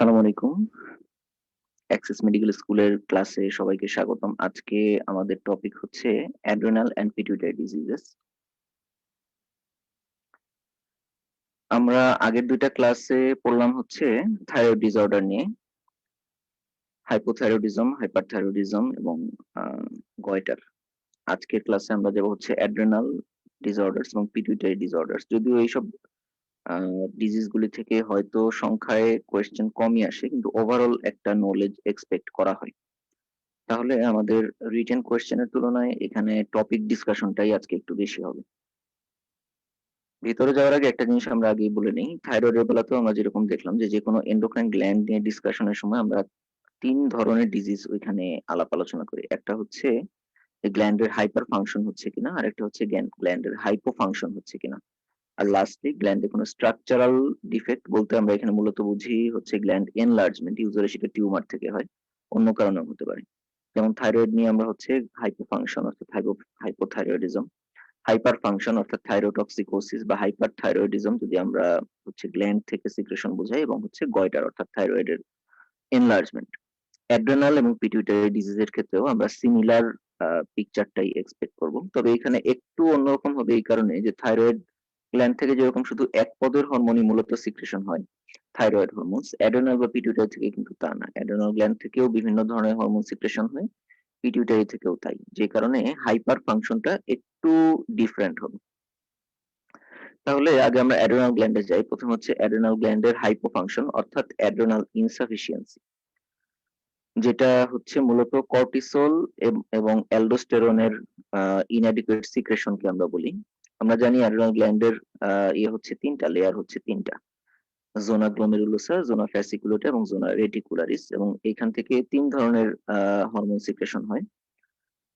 আসসালামু আলাইকুম। Access medical স্কুলের ক্লাসে সবাইকে স্বাগতম। আজকে আমাদের টপিক হচ্ছে অ্যাড্রেনাল অ্যান্ড পিটুইটারি ডিজিজেস। আমরা আগের ২ টা ক্লাসে পড়লাম হচ্ছে থাইরয়েড ডিসঅর্ডার নিয়ে। হাইপোথাইরয়েডিজম, হাইপারথাইরয়েডিজম এবং আ গয়টার। আজকের ক্লাসে আমরা যাব হচ্ছে অ্যাড্রেনাল ডিসঅর্ডারস এবং পিটুইটারি ডিসঅর্ডারস। যদিও এইসব আ ডিজিজ গুলি থেকে হয়তো সংখ্যায় কোয়েশ্চেন কমই আসে কিন্তু ওভারঅল একটা নলেজ এক্সপেক্ট করা হয়। তাহলে আমাদের রিটেন কোয়েশ্চেনের তুলনায় এখানে টপিক ডিসকাশনটাই আজকে একটু বেশি হবে। ভিতরে যাওয়ার আগে একটা জিনিস আমরা আগেই বলে নেই। থাইরয়েডের বেলাতেও আমরা যেরকম দেখলাম যে যেকোনো এন্ডোক্রাইন গ্ল্যান্ড নিয়ে ডিসকাশনের সময় আমরা ৩ ধরনের ডিজিজ ওইখানে আলাপ আলোচনা করি। একটা হচ্ছে গ্ল্যান্ডের হাইপার ফাংশন হচ্ছে কিনা, আরেকটা হচ্ছে গ্ল্যান্ডের হাইপো ফাংশন হচ্ছে কিনা। আর লাস্টলি গ্ল্যান্ডে কোনো স্ট্রাকচারাল ডিফেক্ট বলতে আমরা এখানে মূলত বুঝি হচ্ছে গ্ল্যান্ড এনলার্জমেন্ট। ইউজুয়ালি সেটা টিউমার থেকে হয়। অন্য কারণেও হতে পারে। যেমন থাইরয়েড নিয়ে আমরা হচ্ছে হাইপোফাংশন অর্থাৎ হাইপোথাইরয়েডিজম, হাইপার ফাংশন অর্থাৎ থাইরোটক্সিকোসিস বা হাইপার থাইরয়েডিজম যদি আমরা হচ্ছে গ্ল্যান্ড থেকে সিক্রেশন বোঝাই, এবং হচ্ছে গয়টার অর্থাৎ থাইরয়েডের এনলার্জমেন্ট। অ্যাড্রেনাল এবং পিটুইটারি ডিজিজের ক্ষেত্রেও আমরা সিমিলার পিকচারটাই এক্সপেক্ট করব। তবে এখানে একটু অন্যরকম হবে এই কারণে যে থাইরয়েড গ্ল্যান্ড থেকে যেরকম শুধু এক পদের হরমোনই মূলত সিক্রেশন হয়, থাইরয়েড হরমোনস, অ্যাড্রেনাল বা পিটুইটারি থেকে কিন্তু তা না। অ্যাড্রেনাল গ্ল্যান্ড থেকেও বিভিন্ন ধরনের হরমোন সিক্রেশন হয়, পিটিউটারি থেকেও তাই। যে কারণে হাইপার ফাংশনটা একটু ডিফারেন্ট হবে। তাহলে আগে আমরা অ্যাড্রেনাল গ্ল্যান্ডে যাই। প্রথম হচ্ছে অ্যাড্রেনাল গ্ল্যান্ডের হাইপোফাংশন অর্থাৎ অ্যাড্রেনাল ইনসাফিসিয়েন্সি। যেটা হচ্ছে মূলত কর্টিসল এবং অ্যালডোস্টেরনের ইনঅ্যাডিকুয়েট সিক্রেশনকে আমরা বলি। আমরা জানি অ্যাড্রেনাল গ্ল্যান্ডের হচ্ছে ৩ টা, লেয়ার হচ্ছে ৩ টা। জোনা গ্লোমেরুলোসা, জোনা ফ্যাসিকুলেটা এবং জোনা রেটিকুলারিস, এবং এখান থেকে ৩ ধরনের হরমোন সিক্রেশন হয়।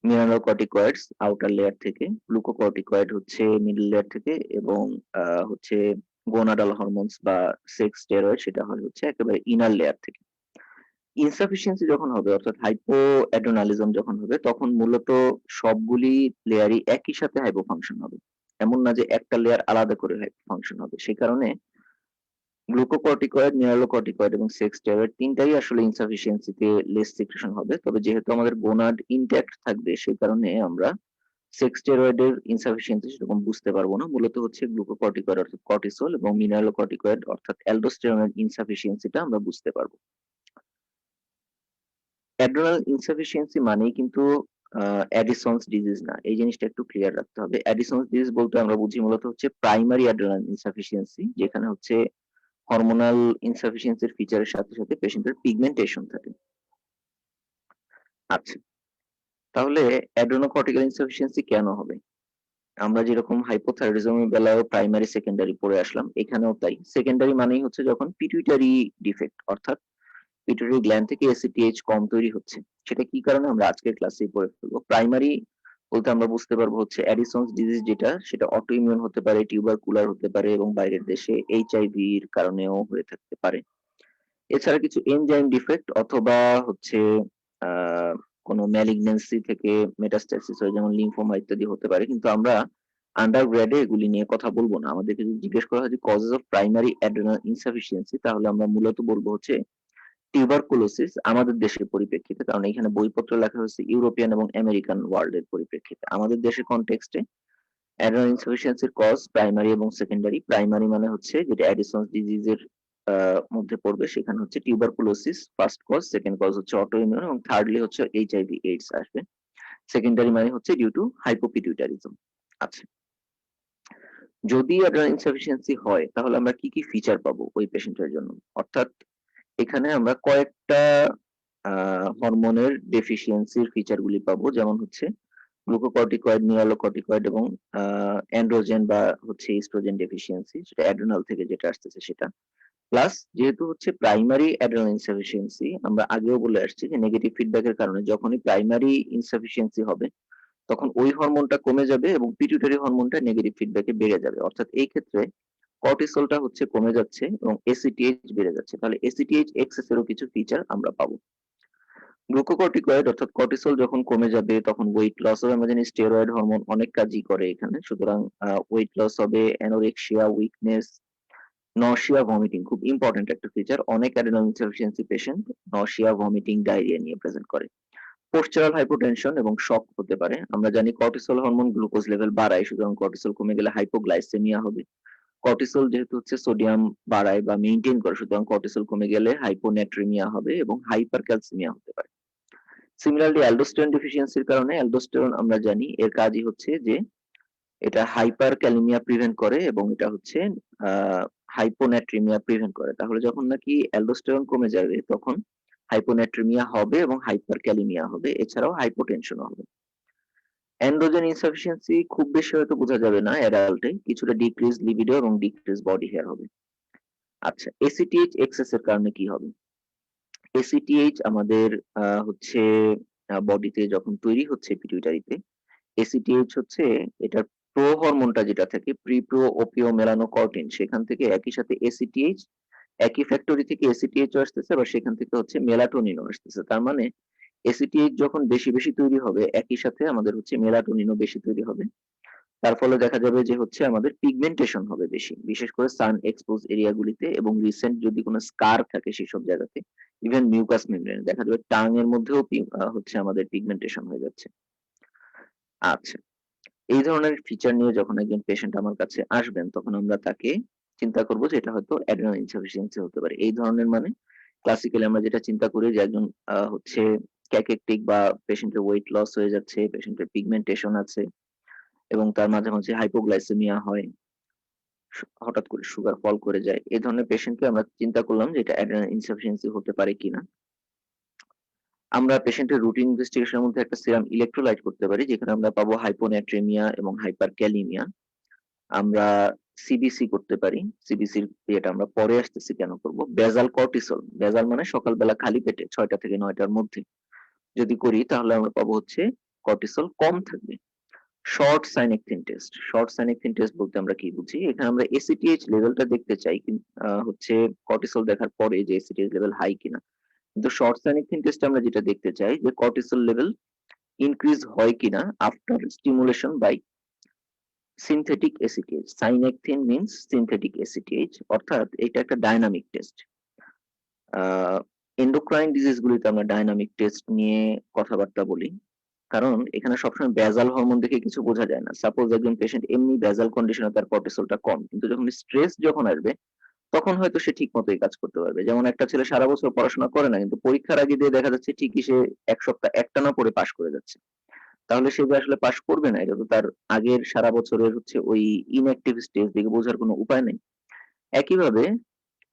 মিনারেলকর্টিকয়েডস আউটার লেয়ার থেকে, গ্লুকোকর্টিকয়েড হচ্ছে মিডল লেয়ার থেকে, এবং হচ্ছে গোনাডাল হরমোনস বা সেক্স স্টেরয়েড সেটা হয় হচ্ছে একেবারে ইনার লেয়ার থেকে। ইনসাফিসিয়েন্সি যখন হবে অর্থাৎ হাইপোঅ্যাড্রেনালিজম যখন হবে তখন মূলত সবগুলি লেয়ারই একই সাথে হাইপোফাংশন হবে। এমন না যে একটা লেয়ার আলাদা করে হাইপোফাংশন হবে। সেই কারণে গ্লুকোকর্টিকয়েড, মিনারেলকর্টিকয়েড এবং সেক্স স্টেরয়েড ৩ টাই আসলে ইনসাফিসিয়েন্সিতে লেস সিক্রেশন হবে। তবে যেহেতু আমাদের গোনাড ইনট্যাক্ট থাকবে সেই কারণে আমরা সেক্স স্টেরয়েডের ইনসাফিসিয়েন্সি সেরকম বুঝতে পারবো না। মূলত হচ্ছে গ্লুকোকর্টিকয়েড অর্থাৎ কর্টিসল এবং মিনারেলকর্টিকয়েড অর্থাৎ অ্যালডোস্টেরনের ইনসাফিসিয়েন্সিটা আমরা বুঝতে পারবো। অ্যাড্রেনাল ইনসাফিসিয়েন্সি মানেই কিন্তু অ্যাডিসনস ডিজিজ না। এই জিনিসটা একটু ক্লিয়ার রাখতে হবে। অ্যাডিসনস ডিজিজ বলতে আমরা বুঝি মূলত হচ্ছে প্রাইমারি অ্যাড্রেনাল ইনসাফিসিয়েন্সি, যেখানে হচ্ছে হরমোনাল ইনসাফিসিয়েন্সির ফিচারের সাথে সাথে পেশেন্টের পিগমেন্টেশন থাকে। আচ্ছা, তাহলে অ্যাড্রেনোকর্টিক্যাল ইনসাফিসিয়েন্সি কেন হবে? আমরা যেরকম হাইপোথাইরয়েডিজমের বেলায়ও প্রাইমারি সেকেন্ডারি পড়ে আসলাম, এখানেও তাই। সেকেন্ডারি মানেই হচ্ছে যখন পিটুইটারি ডিফেক্ট অর্থাৎ পিটুইটারি গ্ল্যান্ড থেকে এসিটিএইচ কম তৈরি হচ্ছে। সেটা কি কারণে আমরা আজকের ক্লাসেই পড়ে ফেলবো। প্রাইমারি বলতে আমরা বুঝতে পারবো হচ্ছে অ্যাডিসনস ডিজিজ, যেটা সেটা অটো ইমিউন হতে পারে, টিউবারকুলার হতে পারে এবং বাইরের দেশে এইচআইভির কারণেও হয়ে থাকতে পারে। এছাড়া কিছু এনজাইম ডিফেক্ট অথবা হচ্ছে কোনো ম্যালিগন্যান্সি থেকে মেটাস্ট্যাসিস হয়, যেমন লিম্ফোমা ইত্যাদি হতে পারে। কিন্তু আমরা আন্ডার গ্রেডে এগুলি নিয়ে কথা বলবো না। আমাদেরকে যদি জিজ্ঞেস করা হয় যে causes of primary adrenal insufficiency, তাহলে আমরা মূলত বলবো হচ্ছে টিউবারকুলোসিস আমাদের দেশের পরিপ্রেক্ষিতে। কারণ এখানে বইপত্র লেখা হয়েছে ইউরোপিয়ান এবং আমেরিকান ওয়ার্ল্ড এর পরিপ্রেক্ষিতে। আমাদের দেশের কনটেক্সটে অ্যাড্রেনাল ইনসাফিসিয়েন্সির কজ প্রাইমারি এবং সেকেন্ডারি। প্রাইমারি মানে হচ্ছে যেটা অ্যাডিসনস ডিজিজের মধ্যে পড়বে, সেখানে হচ্ছে tuberculosis first cause, second cause হচ্ছে অটোইমিউন এবং থার্ডলি হচ্ছে এইচআইভি এইডস আসবে। সেকেন্ডারি মানে হচ্ছে ডিউ টু হাইপোপিটুইটারিজম। আচ্ছা, যদি অ্যাড্রেনাল ইনসাফিসিয়েন্সি হয় তাহলে আমরা কি কি ফিচার পাবো ওই পেশেন্টের জন্য? অর্থাৎ এখানে আমরা কয়েকটা হরমোনের ডেফিসিয়েন্সির ফিচার গুলি পাবো, যেমন হচ্ছে গ্লুকোকর্টিকয়েড, মিনারেলকর্টিকয়েড এবং অ্যান্ড্রোজেন বা হচ্ছে ইস্ট্রোজেন ডেফিসিয়েন্সি, যেটা অ্যাড্রেনাল থেকে যেটা আসতেছে সেটা। প্লাস যেহেতু হচ্ছে প্রাইমারি অ্যাড্রেনাল ইনসাফিসিয়েন্সি, আমরা আগেও বলে আসছি যে নেগেটিভ ফিডব্যাকের কারণে যখনই প্রাইমারি ইনসাফিসিয়েন্সি হবে তখন ওই হরমোনটা কমে যাবে এবং পিটুইটারি হরমোনটা নেগেটিভ ফিডব্যাকে বেড়ে যাবে। অর্থাৎ এই ক্ষেত্রে কর্টিসলটা হচ্ছে কমে যাচ্ছে এবং এসিটিএইচ বেড়ে যাচ্ছে। তাহলে এসিটিএইচ এক্সেস এরও কিছু ফিচার আমরা পাবো। গ্লুকোকর্টিকয়েড অর্থাৎ কর্টিসল যখন কমে যাবে তখন ওয়েট লস হবে। আমরা জানি স্টেরয়েড হরমোন অনেক কাজই করে এখানে। সুতরাং ওয়েট লস হবে, অ্যানোরেক্সিয়া, উইকনেস, নশিয়া, ভমিটিং খুব ইম্পর্টেন্ট একটা ফিচার। অনেক adrenal insufficiency patient nausea, vomiting, diarrhoea নিয়ে প্রেজেন্ট করে। পোস্টারাল হাইপোটেনশন এবং শক হতে পারে। আমরা জানি কর্টিসল হরমোন গ্লুকোজ লেভেল বাড়ায়, সুতরাং কর্টিসল কমে গেলে হাইপোগ্লাইসেমিয়া হবে। কর্টিসল যেহেতু হচ্ছে সোডিয়াম বাড়ায় বা মেইনটেইন করে, সুতরাং কর্টিসল কমে গেলে হাইপোনেট্রিমিয়া হবে এবং হাইপারক্যালসিমিয়া হতে পারে। সিমিলারলি অ্যালডোস্টেরন ডেফিসিয়েন্সির কারণে, অ্যালডোস্টেরন আমরা জানি এর কাজই হচ্ছে যে এটা হাইপারক্যালেমিয়া প্রিভেন্ট করে এবং এটা হচ্ছে হাইপোনেট্রিমিয়া প্রিভেন্ট করে। তাহলে যখন নাকি অ্যালডোস্টেরন কমে যাবে তখন হাইপোনেট্রিমিয়া হবে এবং হাইপারক্যালেমিয়া হবে, এছাড়াও হাইপোটেনশনও হবে। অ্যান্ড্রোজেন ইনসাফিসিয়েন্সি খুব বেশি হয়তো বোঝা যাবে না অ্যাডাল্টে, কিছুটা ডিক্রিজ লিবিডো এবং ডিক্রিজ বডি হেয়ার হবে। আচ্ছা, এসিটিএইচ এক্সেস এর কারণে কি হবে? এসিটিএইচ আমাদের হচ্ছে বডিতে যখন তৈরি হচ্ছে পিটুইটারিতে, এসিটিএইচ হচ্ছে এটার প্রো হরমোনটা যেটা থাকে, প্রি-প্রো ওপিও মেলানোকর্টিন, সেখান থেকে একই সাথে এসিটিএইচ একই ফ্যাক্টরি থেকে এসিটিএইচ ও আসতেছে, আবার সেখান থেকে হচ্ছে মেলাটোনিনও আসতেছে। তার মানে এসিটিএইচ যখন বেশি বেশি তৈরি হবে, একই সাথে আমাদের হচ্ছে মেলাটোনিনও বেশি তৈরি হবে। তার ফলে দেখা যাবে যে হচ্ছে আমাদের পিগমেন্টেশন হবে বেশি, বিশেষ করে সান এক্সপোজ এরিয়া গুলিতে, এবং রিসেন্ট যদি কোনো স্কার থাকে সেসব জায়গাতে, ইভেন মিউকাস মেমব্রেন দেখা যাবে টাং এর মধ্যেও হচ্ছে আমাদের পিগমেন্টেশন হয়ে যাচ্ছে। আচ্ছা, এই ধরনের ফিচার নিয়ে যখন একজন পেশেন্ট আমার কাছে আসবেন, তখন আমরা তাকে চিন্তা করব যে এটা হয়তো অ্যাড্রিনাল ইনসাফিসিয়েন্সি হতে পারে। এই ধরনের মানে ক্লাসিক্যালি আমরা যেটা চিন্তা করি যে একজন হচ্ছে ক্যাকেকটিক বা পেশেন্টের ওয়েট লস হয়ে যাচ্ছে, পেশেন্টের পিগমেন্টেশন আছে এবং তার মাঝে মাঝে হাইপোগ্লাইসেমিয়া হয়, হঠাৎ করে সুগার ফল করে যায়। এই ধরনের পেশেন্টকে আমরা চিন্তা করলাম যে এটা অ্যাড্রিনাল ইনসাফিসিয়েন্সি হতে পারে কিনা। আমরা পেশেন্টের রুটিন ইনভেস্টিগেশনের মধ্যে একটা সিরাম ইলেক্ট্রোলাইট করতে পারি, যেখানে আমরা পাবো হাইপোনাট্রিমিয়া এবং হাইপারক্যালিমিয়া। আমরা সিবিসি করতে পারি। সিবিসির ইয়েটা আমরা পরে আসতেছি কেন করব। বেজাল কর্টিসল, বেজাল মানে সকালবেলা খালি পেটে 6টা থেকে 9টার মধ্যে যদি করি, তাহলে আমরা পাবো হচ্ছে কর্টিসল কম থাকবে। শর্ট সাইনেকথিন টেস্ট, শর্ট সাইনেকথিন টেস্ট বলতে আমরা কি বুঝি? এখানে আমরা এসিটিএইচ লেভেলটা দেখতে চাই, কিন্তু হচ্ছে কর্টিসল দেখার পরে যে এসিটিএইচ লেভেল হাই কিনা। কিন্তু শর্ট সাইনেকথিন টেস্টে আমরা যেটা দেখতে চাই যে কর্টিসল লেভেল ইনক্রিজ হয় কিনা after stimulation by synthetic ACTH. Synacthen means synthetic ACTH, অর্থাৎ এটা একটা ডাইনামিক টেস্ট। এন্ডোক্রাইন ডিজিজ গুলিতে আমরা ডাইনামিক টেস্ট নিয়ে কথাবার্তা বলি, কারণ এখানে সবসময় বেজাল হরমোন দেখে কিছু বোঝা যায় না। সাপোজ একজন পেশেন্ট এমনি বেজাল কন্ডিশনে তার কর্টিসলটা কম, কিন্তু যখন স্ট্রেস যখন আসবে তখন হয়তো সে ঠিক মতোই কাজ করতে পারবে। যেমন একটা ছেলে সারা বছর পড়াশোনা করে না, কিন্তু পরীক্ষার আগে দিয়ে দেখা যাচ্ছে ঠিকই সে এক সপ্তাহ একটানা পড়ে পাশ করে যাচ্ছে। তাহলে সে যে আসলে পাশ করবে না, এটা তো তার আগের সারা বছরের হচ্ছে ওই ইনঅ্যাক্টিভ স্টেজ দেখে বোঝার কোনো উপায় নেই। একইভাবে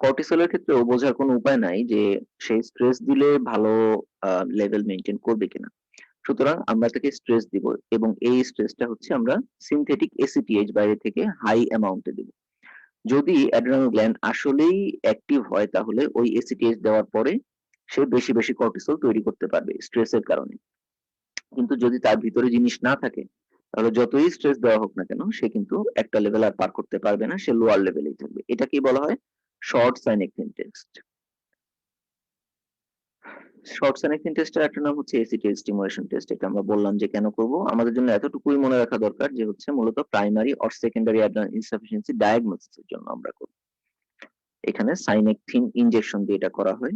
কর্টিসলের ক্ষেত্রেও বোঝার কোনো উপায় নাই যে সে স্ট্রেস দিলে ভালো লেভেল মেইনটেইন করবে কিনা। সুতরাং আমরা তাকে স্ট্রেস দিব এবং এই স্ট্রেসটা হচ্ছে আমরা সিনথেটিক এসিটিএইচ বাইরে থেকে হাই অ্যামাউন্টে দিব। যদি অ্যাড্রিনাল গ্ল্যান্ড আসলেই অ্যাক্টিভ হয়, তাহলে ওই এসিটিএইচ দেওয়ার পরে সে বেশি বেশি কর্টিসল তৈরি করতে পারবে স্ট্রেসের কারণে। কিন্তু যদি তার ভিতরে জিনিস না থাকে, তাহলে যতই স্ট্রেস দেওয়া হোক না কেন, সে কিন্তু একটা লেভেল আর পার করতে পারবে না, সে লোয়ার লেভেলেই থাকবে। এটাকেই বলা হয় শর্ট সাইনেকথিন টেস্ট। শর্ট সাইনেকথিন টেস্টের একটা নাম হচ্ছে এসিটিএইচ স্টিমুলেশন টেস্ট। এটা আমরা বললাম যে কেন করব। আমাদের জন্য এতটুকুই মনে রাখা দরকার যে হচ্ছে মূলত primary or secondary adrenal insufficiency ডায়াগনোসিসের জন্য আমরা করব। এখানে সাইনেকথিন ইনজেকশন দিয়ে এটা করা হয়।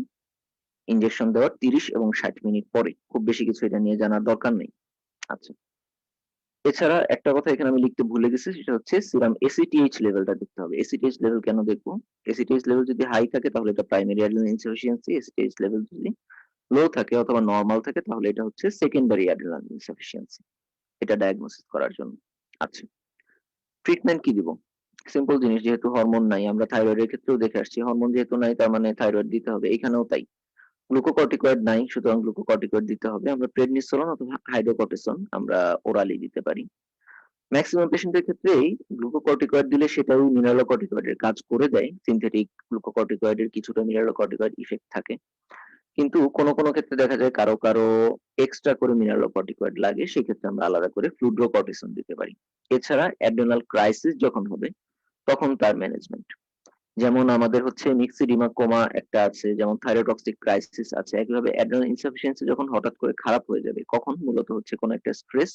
ইনজেকশন দেওয়ার 30 এবং 60 মিনিট পরে। খুব বেশি কিছু এটা নিয়ে জানার দরকার নেই। আচ্ছা, এছাড়া একটা কথা এখানে আমি লিখতে ভুলে গেছি, সেটা হচ্ছে সিরাম এসিটিএইচ লেভেলটা দেখতে হবে। এসিটিএইচ লেভেল কেন দেখবো? এসিটিএইচ লেভেল যদি হাই থাকে তাহলে এটা primary adrenal insufficiency, ACTH level যদি লো থাকে অথবা নরমাল থাকে তাহলে এটা হচ্ছে সেকেন্ডারি অ্যাড্রিনাল ইনসাফিসিয়েন্সি, এটা ডায়াগনোসিস করার জন্য। আচ্ছা, ট্রিটমেন্ট কি দিব? সিম্পল জিনিস, যেহেতু হরমোন নাই, আমরা থাইরয়েডের ক্ষেত্রেও দেখে আসছি, হরমোন যেহেতু নাই তার মানে থাইরয়েড দিতে হবে, এখানেও তাই। গ্লুকোকর্টিকয়েড নাই, সুতরাং গ্লুকোকর্টিকয়েড দিতে হবে। আমরা প্রেডনিসোলন অথবা হাইড্রোকর্টিসন আমরা ওরালি দিতে পারি। ম্যাক্সিমাম পেশেন্টের ক্ষেত্রেই গ্লুকোকর্টিকয়েড দিলে সেটাও মিনারেলোকর্টিকয়েডের কাজ করে দেয়। সিনথেটিক গ্লুকোকর্টিকয়েডের কিছুটা মিনারেলোকর্টিকয়েড ইফেক্ট থাকে, কিন্তু কোনো কোনো ক্ষেত্রে দেখা যায় কারো কারো এক্সট্রা করে মিনারেলোকর্টিকয়েড লাগে, সেক্ষেত্রে আমরা আলাদা করে ফ্লুড্রোকর্টিসন দিতে পারি। এছাড়া অ্যাড্রেনাল ক্রাইসিস যখন হবে তখন তার ম্যানেজমেন্ট, যেমন আমাদের হচ্ছে মিক্সিডিমা কোমা একটা আছে, যেমন থাইরোটক্সিক ক্রাইসিস আছে। একইভাবে অ্যাড্রেনাল ইনসাফিসিয়েন্সি যখন হঠাৎ করে খারাপ হয়ে যাবে, কখন? মূলত হচ্ছে কোনো একটা স্ট্রেস,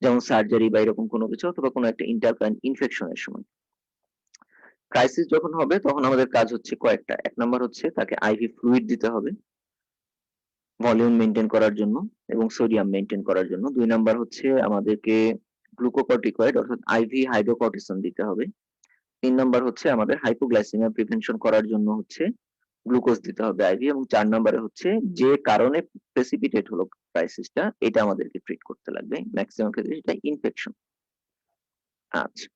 যেমন সার্জারি বা এরকম কোনো কিছু, অথবা কোনো একটা ইন্টারকারেন্ট ইনফেকশনের সময়। ক্রাইসিস যখন হবে তখন আমাদের কাজ হচ্ছে কয়েকটা। ১ নাম্বার হচ্ছে তাকে আইভি ফ্লুইড দিতে হবে ভলিউম মেইনটেইন করার জন্য এবং সোডিয়াম মেইনটেইন করার জন্য। ২ নাম্বার হচ্ছে আমাদেরকে গ্লুকোকর্টিকয়েড অর্থাৎ আইভি হাইড্রোকর্টিসন দিতে হবে। ৩ নাম্বার হচ্ছে আমাদের হাইপোগ্লাইসেমিয়া প্রিভেনশন করার জন্য হচ্ছে গ্লুকোজ দিতে হবে আইভি এবং ৪ নাম্বারে হচ্ছে যে কারণে প্রেসিপিটেট হলো ক্রাইসিসটা এটা আমাদেরকে ট্রিট করতে লাগবে। মেক্সিমাম ক্ষেত্রে সেটা ইনফেকশন। আচ্ছা।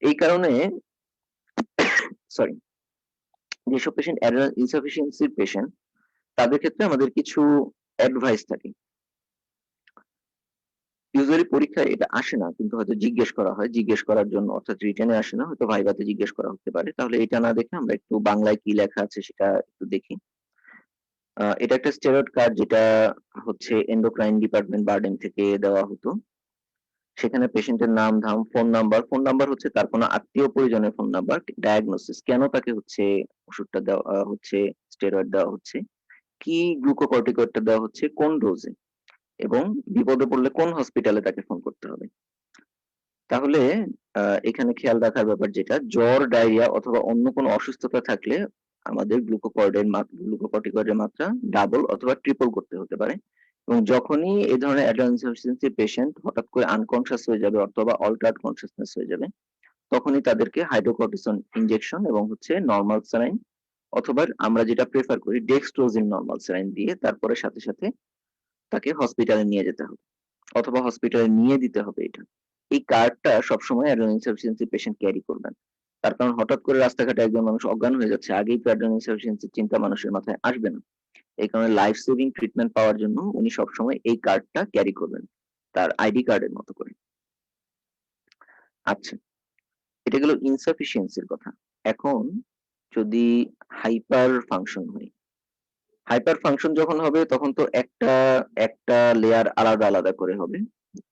এই কারণে সরি যেসব পেশেন্ট অ্যাড্রেনাল ইনসাফিসিয়েন্সির পেশেন্ট তাদের ক্ষেত্রে আমাদের কিছু অ্যাডভাইস থাকে। ইউজুয়ালি পরীক্ষায় এটা আসে না কিন্তু হয়তো জিজ্ঞেস করা হয়। জিজ্ঞেস করার জন্য অর্থাৎ রিটেনে আসে না, হয়তো ভাইভাতে জিজ্ঞেস করা হতে পারে। তাহলে এটা না দেখে আমরা একটু বাংলায় কি লেখা আছে সেটা একটু দেখি। এটা একটা স্টেরয়েড কার্ড যেটা হচ্ছে এন্ডোক্রাইন ডিপার্টমেন্ট বারডেম থেকে দেওয়া হতো। সেখানে পেশেন্টের নাম, ধাম, ফোন নাম্বার। ফোন নাম্বার হচ্ছে তার কোনো আত্মীয় পরিজনের ফোন নাম্বার। ডায়াগনোসিস কেন তাকে হচ্ছে ওষুধটা দেওয়া হচ্ছে, স্টেরয়েড দেওয়া হচ্ছে, কি গ্লুকোকর্টিকয়েডটা দেওয়া হচ্ছে, কোন ডোজে এবং বিপদে পড়লে কোন হসপিটালে তাকে ফোন করতে হবে। তাহলে এখানে খেয়াল রাখার ব্যাপার যেটা জ্বর, ডায়রিয়া অথবা অন্য কোনো অসুস্থতা থাকলে আমাদের গ্লুকোকর্টিকয়েডের মাত্রা ডাবল অথবা ট্রিপল করতে হতে পারে। এবং যখনই এই ধরনের অ্যাড্রেনাল ইনসাফিসিয়েন্সি পেশেন্ট হঠাৎ করে আনকনশিয়াস হয়ে যাবে অথবা অল্টার্ড কনশাসনেস হয়ে যাবে তখনই তাদেরকে হাইড্রোকর্টিসন ইনজেকশন এবং হচ্ছে নরমাল স্যালাইন অথবা আমরা যেটা প্রেফার করি ডেক্সট্রোজিন নরমাল স্যালাইন দিয়ে তারপরে সাথে সাথে তাকে হসপিটালে নিয়ে যেতে হবে অথবা হসপিটালে নিয়ে দিতে হবে এটা। এই কার্ডটা সবসময় অ্যাড্রেনাল ইনসাফিসিয়েন্সি পেশেন্ট ক্যারি করবেন। তার কারণ হঠাৎ করে রাস্তাঘাটে একজন মানুষ অজ্ঞান হয়ে যাচ্ছে, আগেই তো অ্যাড্রেনাল ইনসাফিসিয়েন্সির চিন্তা মানুষের মাথায় আসবে না। এই কারণে লাইফ সেভিং ট্রিটমেন্ট পাওয়ার জন্য উনি সবসময় এই কার্ডটা ক্যারি করবেন তার আইডি কার্ডের মতো করে। আচ্ছা, এটা গেল ইনসাফিসিয়েন্সির কথা। এখন যদি হাইপার ফাংশন হয়, হাইপার ফাংশন যখন হবে তখন তো একটা একটা লেয়ার আলাদা আলাদা করে হবে।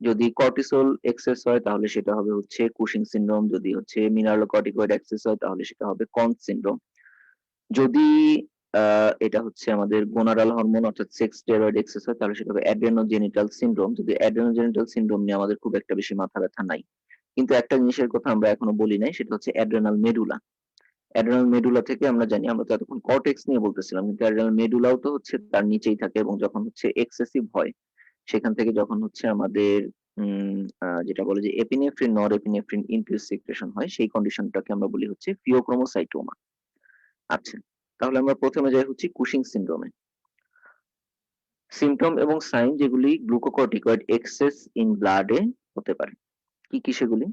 যদি কর্টিসল এক্সেস হয় তাহলে সেটা হবে হচ্ছে কুশিং সিনড্রোম, যদি হচ্ছে মিনারেলোকর্টিকয়েড এক্সেস হয় তাহলে সেটা হবে কনস সিনড্রোম। যদি এটা হচ্ছে আমাদের গোনাডাল হরমোন অর্থাৎ সেক্স স্টেরয়েড এক্সেস হয় তাহলে সেটা হবে অ্যাড্রেনোজেনিটাল সিনড্রোম। যদি অ্যাড্রেনোজেনিটাল সিনড্রোম নিয়ে আমাদের খুব একটা বেশি মাথা ব্যথা নাই, কিন্তু একটা জিনিসের কথা আমরা এখনো বলি নাই, সেটা হচ্ছে অ্যাড্রেনাল মেডুলা। অ্যাড্রেনাল মেডুলা থেকে আমরা জানি, আমরা তো এতক্ষণ কর্টেক্স নিয়ে বলতেছিলাম, কিন্তু অ্যাড্রেনাল মেডুলাও তো হচ্ছে তার নিচেই থাকে এবং যখন হচ্ছে এক্সেসিভ হয় সেখান থেকে যখন হচ্ছে আমাদের যেটা বলে যে এপিনেফ্রিন নর এপিনেফ্রিন ইনফিউজ সিক্রেশন হয় সেই কন্ডিশনটাকে আমরা বলি হচ্ছে ফিওক্রোমোসাইটোমা। আচ্ছা, তাহলে আমরা প্রথমে যাই হচ্ছে কুশিং সিনড্রোমে। সিমটম এবং সাইন যেগুলি গ্লুকোকর্টিকয়েড এক্সেস ইন ব্লাডে হতে পারে, কি কি সেগুলি?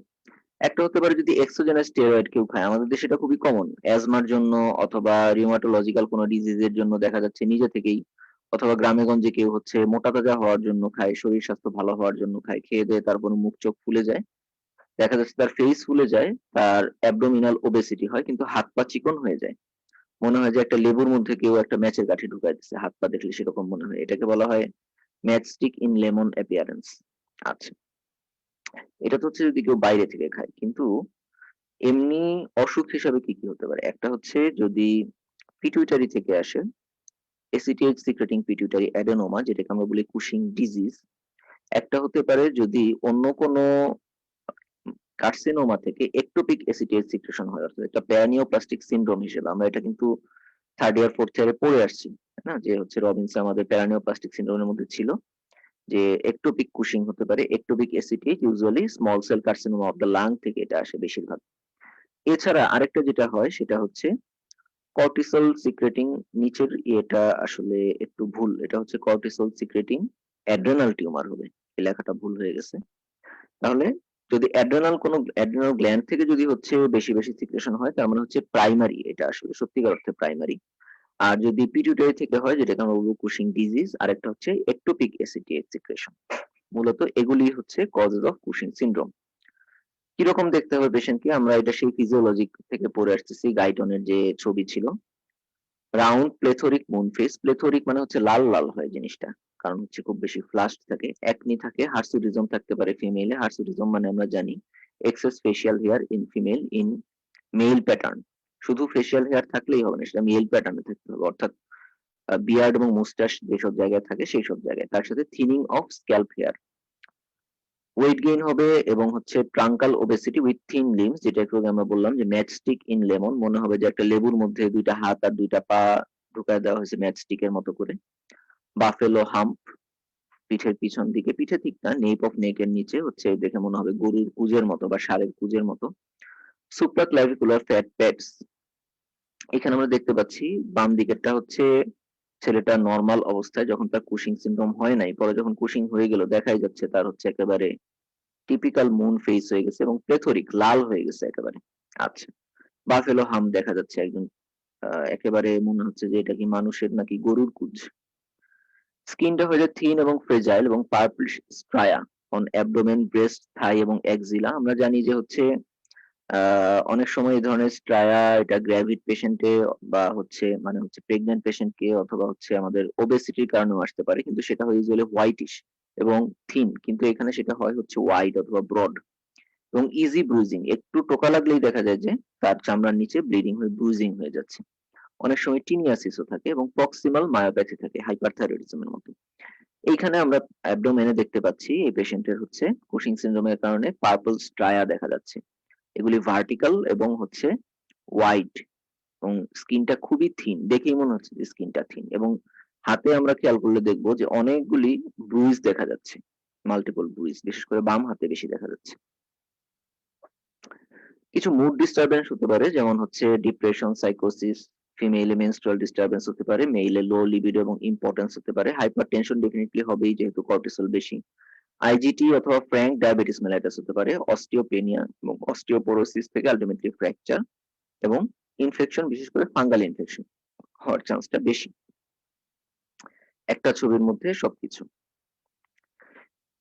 একটা হতে পারে যদি এক্সোজেনাস স্টেরয়েড কেউ খায়, আমাদের দেশে এটা খুবই কমন, অ্যাজমার জন্য অথবা রিউমাটোলজিক্যাল কোনো ডিজিজের জন্য দেখা যাচ্ছে নিজে থেকেই, অথবা গ্রামে গঞ্জে কেউ হচ্ছে মোটা তাজা হওয়ার জন্য খায়, শরীর স্বাস্থ্য ভালো হওয়ার জন্য খায়, খেয়ে দিয়ে তারপর মুখ চোখ ফুলে যায়, দেখা যাচ্ছে তার ফেস ফুলে যায়, তার অ্যাবডোমিনাল ওবেসিটি হয় কিন্তু হাত পা চিকন হয়ে যায়, মনে হয় যে একটা লেবুর মধ্যে কেউ একটা ম্যাচের কাঠি ঢুকাই দিচ্ছে, হাত পা দেখলে সেরকম মনে হয়, এটাকে বলা হয় ম্যাচস্টিক ইন লেমন অ্যাপিয়ারেন্স। আচ্ছা, এটা তো হচ্ছে যদি কেউ বাইরে থেকে খায়, কিন্তু এমনি অসুখ হিসাবে কি কি হতে পারে? একটা হচ্ছে যদি পিটুইটারি থেকে আসে, এসিটিএইচ সিক্রেটিং পিটুইটারি অ্যাডেনোমা যেটাকে আমরা বলি কুশিং ডিজিজ। একটা হতে পারে যদি অন্য কোনো কার্সিনোমা থেকে একটোপিক এসিটিএইচ সিক্রেশন হয়, অর্থাৎ একটা প্যারানিওপ্লাস্টিক সিনড্রোম হিসেবে আমরা এটা কিন্তু থার্ড ইয়ার ফোর্থ ইয়ারে পড়ে আসছি, না যে হচ্ছে রবিনস আমাদের প্যারানিওপ্লাস্টিক সিনড্রোমের মধ্যে ছিল যে একটোপিক কুশিং হতে পারে, ectopic ACTH usually small cell carcinoma of the lung থেকে এটা আসে বেশিরভাগ। এছাড়া আরেকটা যেটা হয় সেটা হচ্ছে কর্টিসল সিক্রেটিং, নিচের এটা আসলে একটু ভুল, এটা হচ্ছে কর্টিসল সিক্রেটিং অ্যাড্রেনাল টিউমার হবে, এই লেখাটা ভুল হয়ে গেছে। তাহলে যদি অ্যাড্রেনাল গ্ল্যান্ড থেকে যদি হচ্ছে বেশি বেশি সিক্রেশন হয় তার মানে হচ্ছে প্রাইমারি, এটা আসলে সত্যিকার অর্থে প্রাইমারি। আর যদি পিটুইটারি থেকে হয় যেটাকে আমরা বলবো কুশিং ডিজিজ, আর একটা হচ্ছে একটোপিক এসিটিএইচ সিক্রেশন। মূলত এগুলি হচ্ছে কজেস অফ কুশিং সিনড্রোম। কিরকম দেখতে হবে পেশেন্টকে, আমরা এটা সেই ফিজিওলজি থেকে পড়ে আসতেছি, গাইটনের যে ছবি ছিল, রাউন্ড প্লেথোরিক মুন ফেস, প্লেথোরিক মানে হচ্ছে লাল লাল হয় জিনিসটা, কারণ হচ্ছে খুব বেশি ফ্লাশড থাকে, একনি থাকে, হার্সুটিজম থাকতে পারে ফিমেলে, হার্সুটিজম মানে আমরা জানি excess facial hair in female in male pattern. শুধু ফেশিয়াল হেয়ার থাকলেই হবে না, সেটা মেল প্যাটার্নে থাকতে হবে, অর্থাৎ বিয়ার্ড এবং মুস্টাশ যেসব জায়গায় থাকে সেই সব জায়গায়, তার সাথে thinning of scalp hair. Weight gain হবে এবং হচ্ছে truncal obesity with thin limbs, যেটা একটু আগে আমরা বললাম যে ম্যাচস্টিক ইন লেমন, মনে হবে যে একটা লেবুর মধ্যে দুইটা হাত আর দুইটা পা ঢুকায় দেওয়া হয়েছে ম্যাচস্টিকের মতো করে। বাফেলো হাম্প, পিঠের পিছন দিকে, পিঠে ঠিক না, নেপ অফ নেক এর নিচে হচ্ছে দেখে মনে হবে গরুর কুজের মতো বা ষাঁড়ের কুজের মতো। সুপ্রাক্লাভিকুলার ফ্যাট প্যাডস, এখানে আমরা দেখতে পাচ্ছি বাম দিকেরটা হচ্ছে ছেলেটা নরমাল অবস্থায় যখন তার কুশিং সিনড্রোম হয় নাই, পরে যখন কুশিং হয়ে গেল দেখাই যাচ্ছে তার হচ্ছে একেবারে টিপিক্যাল মুন ফেস হয়ে গেছে এবং প্লেথরিক লাল হয়ে গেছে একেবারে। আচ্ছা, বাফেলো হাম দেখা যাচ্ছে একজন, একেবারে মনে হচ্ছে যে এটা কি মানুষের নাকি গরুর কুজ। স্কিনটা হয়ে যায় থিন এবং ফ্রেজাইল এবং পার্পলিশ স্ট্রায়া অন অ্যাবডোমেন, ব্রেস্ট, থাই এবং এক্সিলা। আমরা জানি যে হচ্ছে অনেক সময় এই ধরনের স্ট্রায়া এটা গ্র্যাভিড পেশেন্টে বা হচ্ছে মানে হচ্ছে প্রেগন্যান্ট পেশেন্টকে অথবা হচ্ছে আমাদের ওবেসিটির কারণেও আসতে পারে, কিন্তু সেটা হয় ইউজুয়ালি হোয়াইটিশ এবং থিন, কিন্তু এখানে সেটা হয় হচ্ছে ওয়াইড অথবা ব্রড এবং ইজি ব্রুজিং, একটু টোকা লাগলেই দেখা যায় যে তার চামড়ার নিচে ব্লিডিং হয়ে ব্রুজিং হয়ে যাচ্ছে। অনেক সময় টিনিয়াসিসও থাকে এবং প্রক্সিমাল মায়োপ্যাথি থাকে হাইপারথাইরয়েডিজমের মতো। এইখানে আমরা অ্যাবডোমেনে দেখতে পাচ্ছি এই পেশেন্টের হচ্ছে কুশিং সিনড্রোমের কারণে পার্পল স্ট্রায়া দেখা যাচ্ছে। এগুলি ভার্টিক্যাল এবং হচ্ছে ওয়াইড এবং স্কিনটা খুবই থিন, দেখেই মনে হচ্ছে যে স্কিনটা থিন এবং হাতে আমরা খেয়াল করলে দেখবো যে অনেকগুলি ব্রুইজ দেখা যাচ্ছে, মাল্টিপল ব্রুইজ, বিশেষ করে বাম হাতে বেশি দেখা যাচ্ছে। কিছু মুড ডিস্টারবেন্স হতে পারে, যেমন হচ্ছে ডিপ্রেশন, সাইকোসিস, ফিমেইলে মেনস্ট্রুয়াল ডিস্টারবেন্স হতে পারে, মেইলে লো লিবিডো এবং ইম্পর্টেন্স হতে পারে, হাইপারটেনশন ডেফিনেটলি হবেই যেহেতু কর্টিসল বেশি, আইজিটি অথবা ফ্র্যাঙ্ক ডায়াবেটিস মেলাইটাস হতে পারে, অস্টিওপেনিয়া এবং অস্টিওপোরোসিস থেকে আলটিমেটলি ফ্র্যাকচার এবং ইনফেকশন, বিশেষ করে ফাঙ্গাল ইনফেকশন হওয়ার চান্সটা বেশি। একটা ছবির মধ্যে সবকিছু।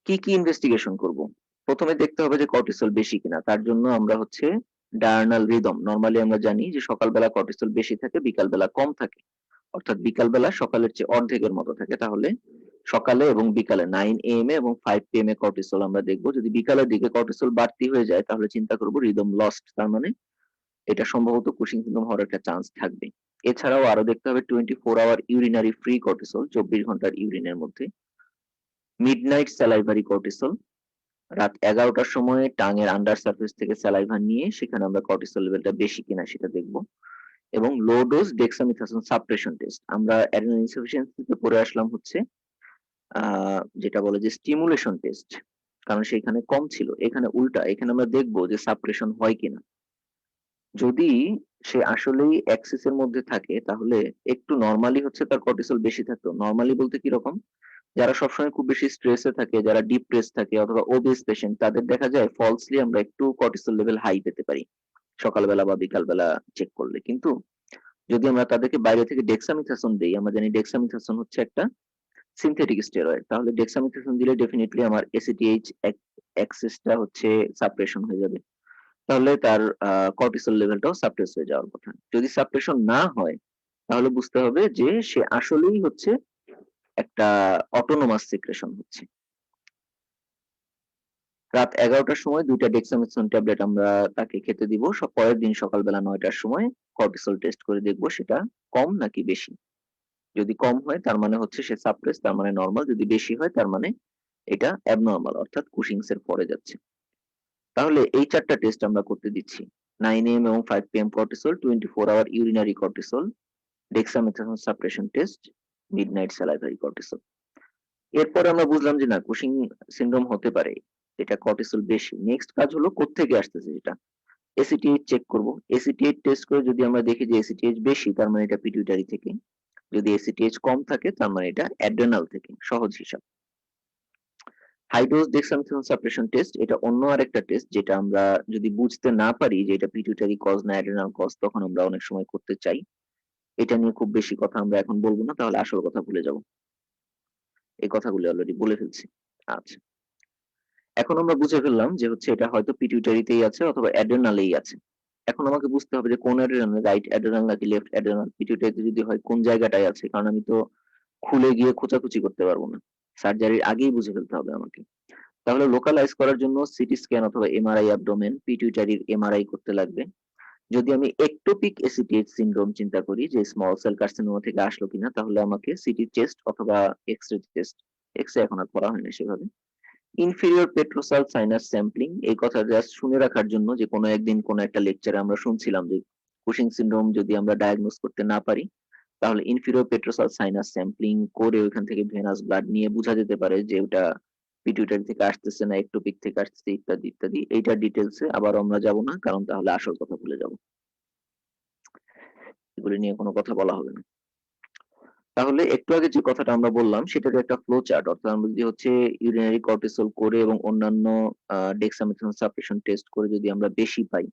কি কি ইনভেস্টিগেশন করব? প্রথমে দেখতে হবে যে কর্টিসল বেশি কিনা, তার জন্য আমরা হচ্ছে ডায়ার্নাল রিদম, নরমালি আমরা জানি যে সকালবেলা কর্টিসল বেশি থাকে, বিকালবেলা কম থাকে, অর্থাৎ বিকালবেলা সকালের চেয়ে অর্ধেকের মতো থাকে। তাহলে সকালে এবং বিকালে 9 AM এ এবং 5 PM এ কর্টিসল আমরা দেখব। যদি বিকালের দিকে কর্টিসল বাড়তি হয়ে যায় তাহলে চিন্তা করব রিদম লস্ট, তার মানে এটা সম্ভবত কুশিং সিনড্রোম হওয়ার একটা চান্স থাকবে। এছাড়াও আরো দেখতে হবে 24 আওয়ার ইউরিনারি ফ্রি কর্টিসল, 24 ঘন্টার ইউরিনের মধ্যে, মিডনাইট স্যালাইভারি কর্টিসল, রাত 11টার সময় টাঙের আন্ডার সারফেস থেকে স্যালাইভা নিয়ে সেখানে আমরা কর্টিসল লেভেলটা বেশি কিনা সেটা দেখব, এবং লো ডোজ ডেক্সামিথাসোন সাপ্রেশন টেস্ট। আমরা অ্যাড্রিনাল ইনসাফিসিয়েন্সিতে পড়ে আসলাম হচ্ছে যেটা বলে যে স্টিমুলেশন টেস্ট, কারণ সেখানে কম ছিল, এখানে উল্টা, এখানে আমরা দেখবো যে সাপ্রেশন হয় কিনা। যদি সে আসলেই এক্সিস এর মধ্যে থাকে তাহলে একটু নরমালি হচ্ছে তার কর্টিসল বেশি থাকতো। নরমালি বলতে কি রকম? যারা সবসময় খুব বেশি স্ট্রেসে থাকে, যারা ডিপ্রেস থাকে অথবা ওবেস পেশেন্ট, তাদের দেখা যায় ফলসলি আমরা একটু কর্টিসল লেভেল হাই পেতে পারি সকালবেলা বা বিকালবেলা চেক করলে। কিন্তু যদি আমরা তাদেরকে বাইরে থেকে ডেক্সামিথাসোন দেই, আমরা জানি ডেক্সামিথাসোন হচ্ছে একটা সিনথেটিক স্টেরয়েড, তাহলে ডেক্সামিথাসোন দিলে ডেফিনেটলি আমার এসিটিএইচ এক্সেসটা হচ্ছে সাপ্রেশন হয়ে যাবে, তাহলে তার কর্টিসল লেভেলটাও সাপ্রেস হয়ে যাওয়ার কথা। যদি সাপ্রেশন না হয় তাহলে বুঝতে হবে যে সে আসলেই হচ্ছে একটা অটোনোমাস সিক্রেশন হচ্ছে। রাত 11টার সময় 2টা ডেক্সামেথসোন ট্যাবলেট আমরা তাকে খেতে দিব, পরের দিন সকালবেলা 9টার সময় কর্টিসল টেস্ট করে দেখব সেটা কম নাকি বেশি। যদি কম হয় তার মানে হচ্ছে সে সাপ্রেস, তার মানে নরমাল, যদি বেশি হয় তার মানে এটা অ্যাবনরমাল, অর্থাৎ কুশিংস এর পরে যাচ্ছে। তাহলে এই চারটা টেস্ট আমরা করতে দিচ্ছি, 9 AM এবং 5 PM cortisol, 24 hour urinary cortisol, dexamethasone suppression test, midnight salivary cortisol. এরপরে আমরা বুঝলাম যে না, কুশিং সিনড্রোম হতে পারে, এটা কর্টিসল বেশি। নেক্সট কাজ হলো কোত্থেকে আসতেছে সেটা, এসিটিএইচ চেক করব। এসিটিএইচ টেস্ট করে যদি আমরা দেখি যে এসিটিএইচ বেশি তার মানে এটা পিটুইটারি থেকে, যদি এসিটিএইচ কম থাকে তার মানে এটা অ্যাড্রেনাল থেকে, সহজ হিসাব। High dose dexamethasone suppression test, এটা অন্য আরেকটা টেস্ট যেটা আমরা যদি বুঝতে না পারি যে এটা পিটুইটারি কজ না অ্যাড্রেনাল কজ, তখন আমরা অনেক সময় করতে চাই। এটা নিয়ে খুব বেশি কথা আমরা এখন বলবো না, তাহলে আসল কথা ভুলে যাব। এই কথাগুলো অলরেডি বলে ফেলছি। আচ্ছা, এখন আমরা বুঝে ফেললাম যে হচ্ছে এটা হয়তো পিটুইটারিতেই আছে অথবা অ্যাড্রেনালেই আছে। এখন আমাকে বুঝতে হবে যে কোন অ্যাড্রেনাল, রাইট অ্যাড্রেনাল নাকি লেফট অ্যাড্রেনাল। পিটুইটারিতে যদি হয় কোন জায়গাটায় আছে, কারণ আমি তো খুলে গিয়ে খোঁচাখুচি করতে পারবো না, সার্জারির আগেই বুঝে ফেলতে হবে আমাকে। তাহলে লোকালাইজ করার জন্য সিটি স্ক্যান অথবা এমআরআই অ্যাবডোমেন, পিটুইটারির এমআরআই করতে লাগবে। যদি আমি একটোপিক এসিটিএইচ সিনড্রোম চিন্তা করি যে স্মল সেল কার্সিনোমা থেকে আসলো কিনা, তাহলে আমাকে সিটি চেস্ট অথবা এক্সরে টেস্ট, এক্সরে এখন আর করা হয় না সেভাবে, ইনফেরিয়র পেট্রোসাল সাইনাস স্যাম্পলিং, এই কথা জাস্ট শুনে রাখার জন্য যে কোনো একদিন কোনো একটা লেকচারে আমরা শুনছিলাম যে কুশিং সিনড্রোম যদি আমরা ডায়াগনোস করতে না পারি তাহলে ইনফেরিয়র পেট্রোসাল সাইনাস স্যাম্পলিং করে ওইখান থেকে ভেনাস ব্লাড নিয়ে বোঝা যেতে পারে যে ওটা পিটুইটারি থেকে আসতেছে না একটোপিক থেকে আসতেছে ইত্যাদি ইত্যাদি। এইটার ডিটেলসে আবার আমরা যাব না, কারণ তাহলে আসল কথা ভুলে যাব, এগুলি নিয়ে কোনো কথা বলা হবে না। তাহলে একটু আগে যে কথাটা আমরা বললাম সেটার একটা ফ্লো চার্ট, অর্থাৎ আমরা যদি হচ্ছে ইউরিনারি কর্টিসল করে এবং অন্যান্য ডেক্সামেথাসোন সাপ্রেশন টেস্ট করে যদি আমরা বেশি পাই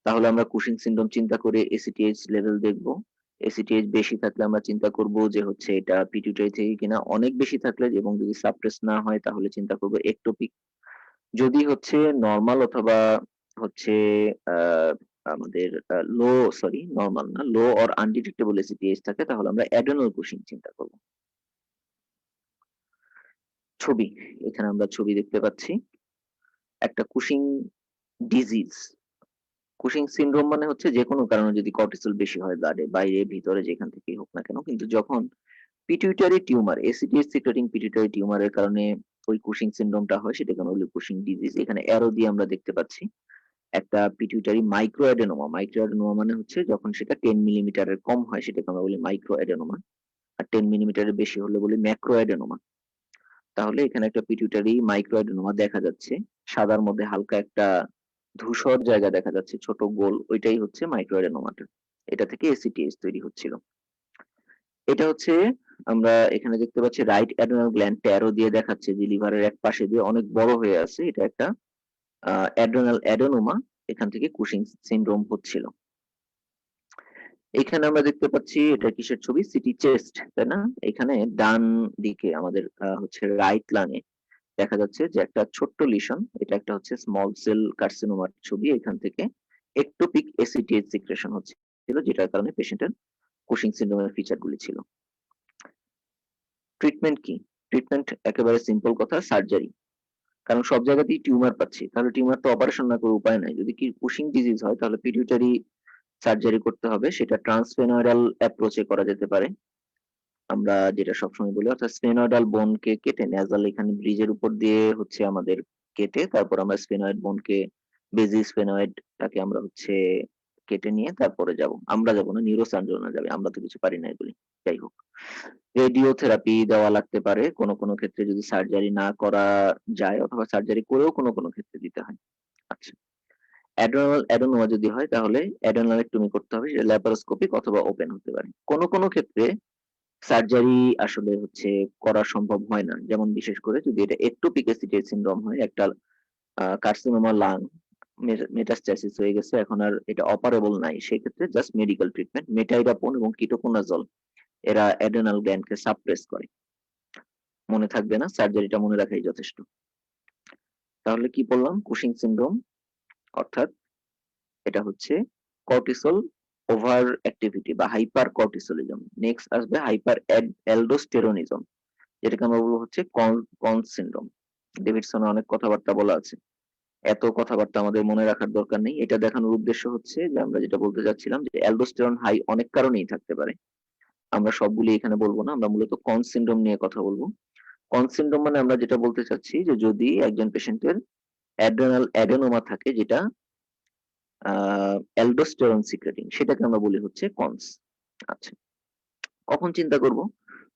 তাহলে আমরা কুশিং সিনড্রোম চিন্তা করে এসিটিএইচ লেভেল দেখব। এসিটিএইচ বেশি থাকলে আমরা চিন্তা করব যে হচ্ছে এটা পিটুইটারি থেকে কিনা, অনেক বেশি থাকলে এবং যদি সাপ্রেস না হয় তাহলে চিন্তা করব একটোপিক। যদি হচ্ছে নরমাল অথবা হচ্ছে আহ, আমাদের লো, সরি নরমাল না, লো অর আনডিটেক্টেবল এসিটিএইচ থাকে তাহলে আমরা অ্যাডেনাল কুশিং চিন্তা করব। ছবি, এখানে আমরা ছবি দেখতে পাচ্ছি একটা কুশিং ডিজিজ। কুশিং সিনড্রোম মানে হচ্ছে যে কোনো কারণে যদি কর্টিসল বেশি হয় ব্লাডে, বাইরে ভিতরে যেখান থেকেই হোক না কেন, কিন্তু যখন pituitary tumour, ACTH secreting pituitary টিউমারের কারণে ওই কুশিং সিনড্রোমটা হয় সেটাকে আমরা বলি কুশিং ডিজিজ। এখানে অ্যারো দিয়ে আমরা দেখতে পাচ্ছি একটা pituitary micro adenoma. Micro adenoma মানে হচ্ছে যখন সেটা 10 মিলিমিটারের কম হয় সেটাকে আমরা বলি মাইক্রো অ্যাডেনোমা, আর 10 মিলিমিটারের বেশি হলে বলি ম্যাক্রো অ্যাডেনোমা। তাহলে এখানে একটা পিটুইটারি মাইক্রো অ্যাডেনোমা দেখা যাচ্ছে, সাদার মধ্যে হালকা একটা ধূসর জায়গা দেখা যাচ্ছে ছোট গোল, ওইটাই হচ্ছে মাইক্রো অ্যাডেনোমাটা। এটা থেকে এসিটিএইচ তৈরি হচ্ছিল। এটা হচ্ছে আমরা এখানে দেখতে পাচ্ছি রাইট অ্যাডেনাল গ্ল্যান্ড ট্যারো দিয়ে দেখাচ্ছে যে লিভারের এক পাশে দিয়ে অনেক বড় হয়ে আছে, এটা একটা অ্যাড্রেনাল অ্যাডেনোমা, এখান থেকে কুশিং সিনড্রোম হচ্ছিল। এখানে আমরা দেখতে পাচ্ছি এটা কিসের ছবি, সিটি চেস্ট, তাই না? এখানে ডান দিকে আমাদের হচ্ছে রাইট লাঙে দেখা যাচ্ছে যে একটা ছোট্ট লিশন, এটা একটা হচ্ছে স্মল সেল কার্সিনোমার ছবি। এখান থেকে একটোপিক এসিটিএইচ সিক্রেশন হচ্ছিল, যেটার কারণে পেশেন্টের কুশিং সিনড্রোমের ফিচার গুলি ছিল। ট্রিটমেন্ট কি? ট্রিটমেন্ট একেবারে সিম্পল কথা, সার্জারি। কারণ সব জায়গাতেই টিউমার পাচ্ছি, তাহলে টিউমার তো অপারেশন না করে উপায় নাই। যদি কি কুশিং ডিজিজ হয় তাহলে পিটুইটারি সার্জারি করতে হবে, সেটা ট্রান্সফেনয়েডাল অ্যাপ্রোচে করা যেতে পারে। আমরা যেটা সবসময় বলি, অর্থাৎ স্ফেনয়েডাল বোনকে কেটে নেজাল এখানে ব্রিজের উপর দিয়ে হচ্ছে আমাদের কেটে তারপর আমরা স্ফেনয়েড বোনকে, বেজি স্ফেনয়েডটাকে আমরা হচ্ছে কেটে নিয়ে তারপরে যাব, আমরা যাব না, নিউরোসার্জনরা যাবে, আমরা তো কিছু পারি না এগুলি। যাই হোক, রেডিওথেরাপি দেওয়া লাগতে পারে কোনো কোনো ক্ষেত্রে যদি সার্জারি না করা যায়, অথবা সার্জারি করেও কোনো কোনো ক্ষেত্রে দিতে হয়। আচ্ছা, অ্যাডেনাল অ্যাডেনোমা যদি হয় তাহলে অ্যাডেনালেক্টমি করতে হবে, সেটা ল্যাপারোস্কোপিক অথবা ওপেন হতে পারে। কোনো কোনো ক্ষেত্রে সার্জারি আসলে হচ্ছে করা সম্ভব হয় না, যেমন বিশেষ করে যদি এটা একটোপিক এসিটিএইচ সিনড্রোম হয়, একটা কার্সিনোমা লাং মেটাস্ট্যাসিস হয়ে গেছে, এখন আর এটা অপারেবল নাই, সেক্ষেত্রে জাস্ট মেডিকেল ট্রিটমেন্ট, মেটাইরাপোন এবং কিটোকোনাজল এরা অ্যাডেনাল গ্ল্যান্ডকে সাপ্রেস করে। মনে থাকবে না, সার্জারিটা মনে রাখাই যথেষ্ট। তাহলে কি বললাম, কুশিং সিনড্রোম অর্থাৎ এটা হচ্ছে কর্টিসল ওভার অ্যাক্টিভিটি বা হাইপার কর্টিসলিজম। নেক্সট আসবে হাইপার অ্যালডোস্টেরোনিজম, যেটাকে আমরা বলবো হচ্ছে কনস সিনড্রোম। ডেভিডসনের অনেক কথাবার্তা বলা আছে, এত কথাবার্তা আমাদের মনে রাখার দরকার নেই। এটা দেখানোর উদ্দেশ্য হচ্ছে যে আমরা যেটা বলতে যাচ্ছিলাম যে অ্যালডোস্টেরন হাই অনেক কারণেই থাকতে পারে, আমরা সবগুলি এখানে বলবো না, আমরা মূলত কনস সিনড্রোম নিয়ে কথা বলবো। কনস সিনড্রোম মানে আমরা যেটা বলতে চাচ্ছি যে যদি একজন পেশেন্টের অ্যাড্রেনাল অ্যাডেনোমা থাকে যেটা অ্যালডোস্টেরন সিক্রেটিং, সেটাকে আমরা বলি হচ্ছে কনস। আচ্ছা, কখন চিন্তা করব,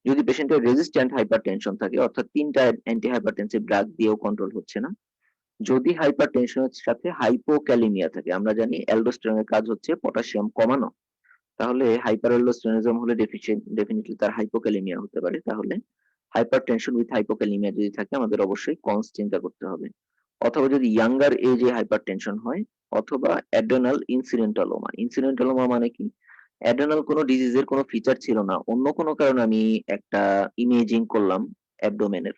যদি পেশেন্টের রেজিস্ট্যান্ট হাইপারটেনশন থাকে, অর্থাৎ তিনটা অ্যান্টি হাইপারটেনসিভ ড্রাগ দিয়েও কন্ট্রোল হচ্ছে না, যদি হাইপারটেনশনের সাথে হাইপোক্যালিমিয়া থাকে, আমরা জানি অ্যালডোস্টেরনের কাজ হচ্ছে পটাশিয়াম কমানো, তাহলে হাইপার অ্যালডোস্টেরনিজম হলে ডেফিনেটলি তার হাইপোক্যালিমিয়া হতে পারে। তাহলে হাইপারটেনশন উইথ হাইপোক্যালিমিয়া যদি থাকে আমাদের অবশ্যই কনস চিন্তা করতে হবে। অথবা যদি ইয়াঙ্গার এজে হাইপারটেনশন হয়, অথবা অ্যাড্রেনাল ইনসিডেন্টালোমা। ইনসিডেন্টালোমা মানে কি, অ্যাড্রেনাল কোনো ডিজিজের কোনো ফিচার ছিল না, অন্য কোনো কারণে আমি একটা ইমেজিং করলাম অ্যাবডোমেনের,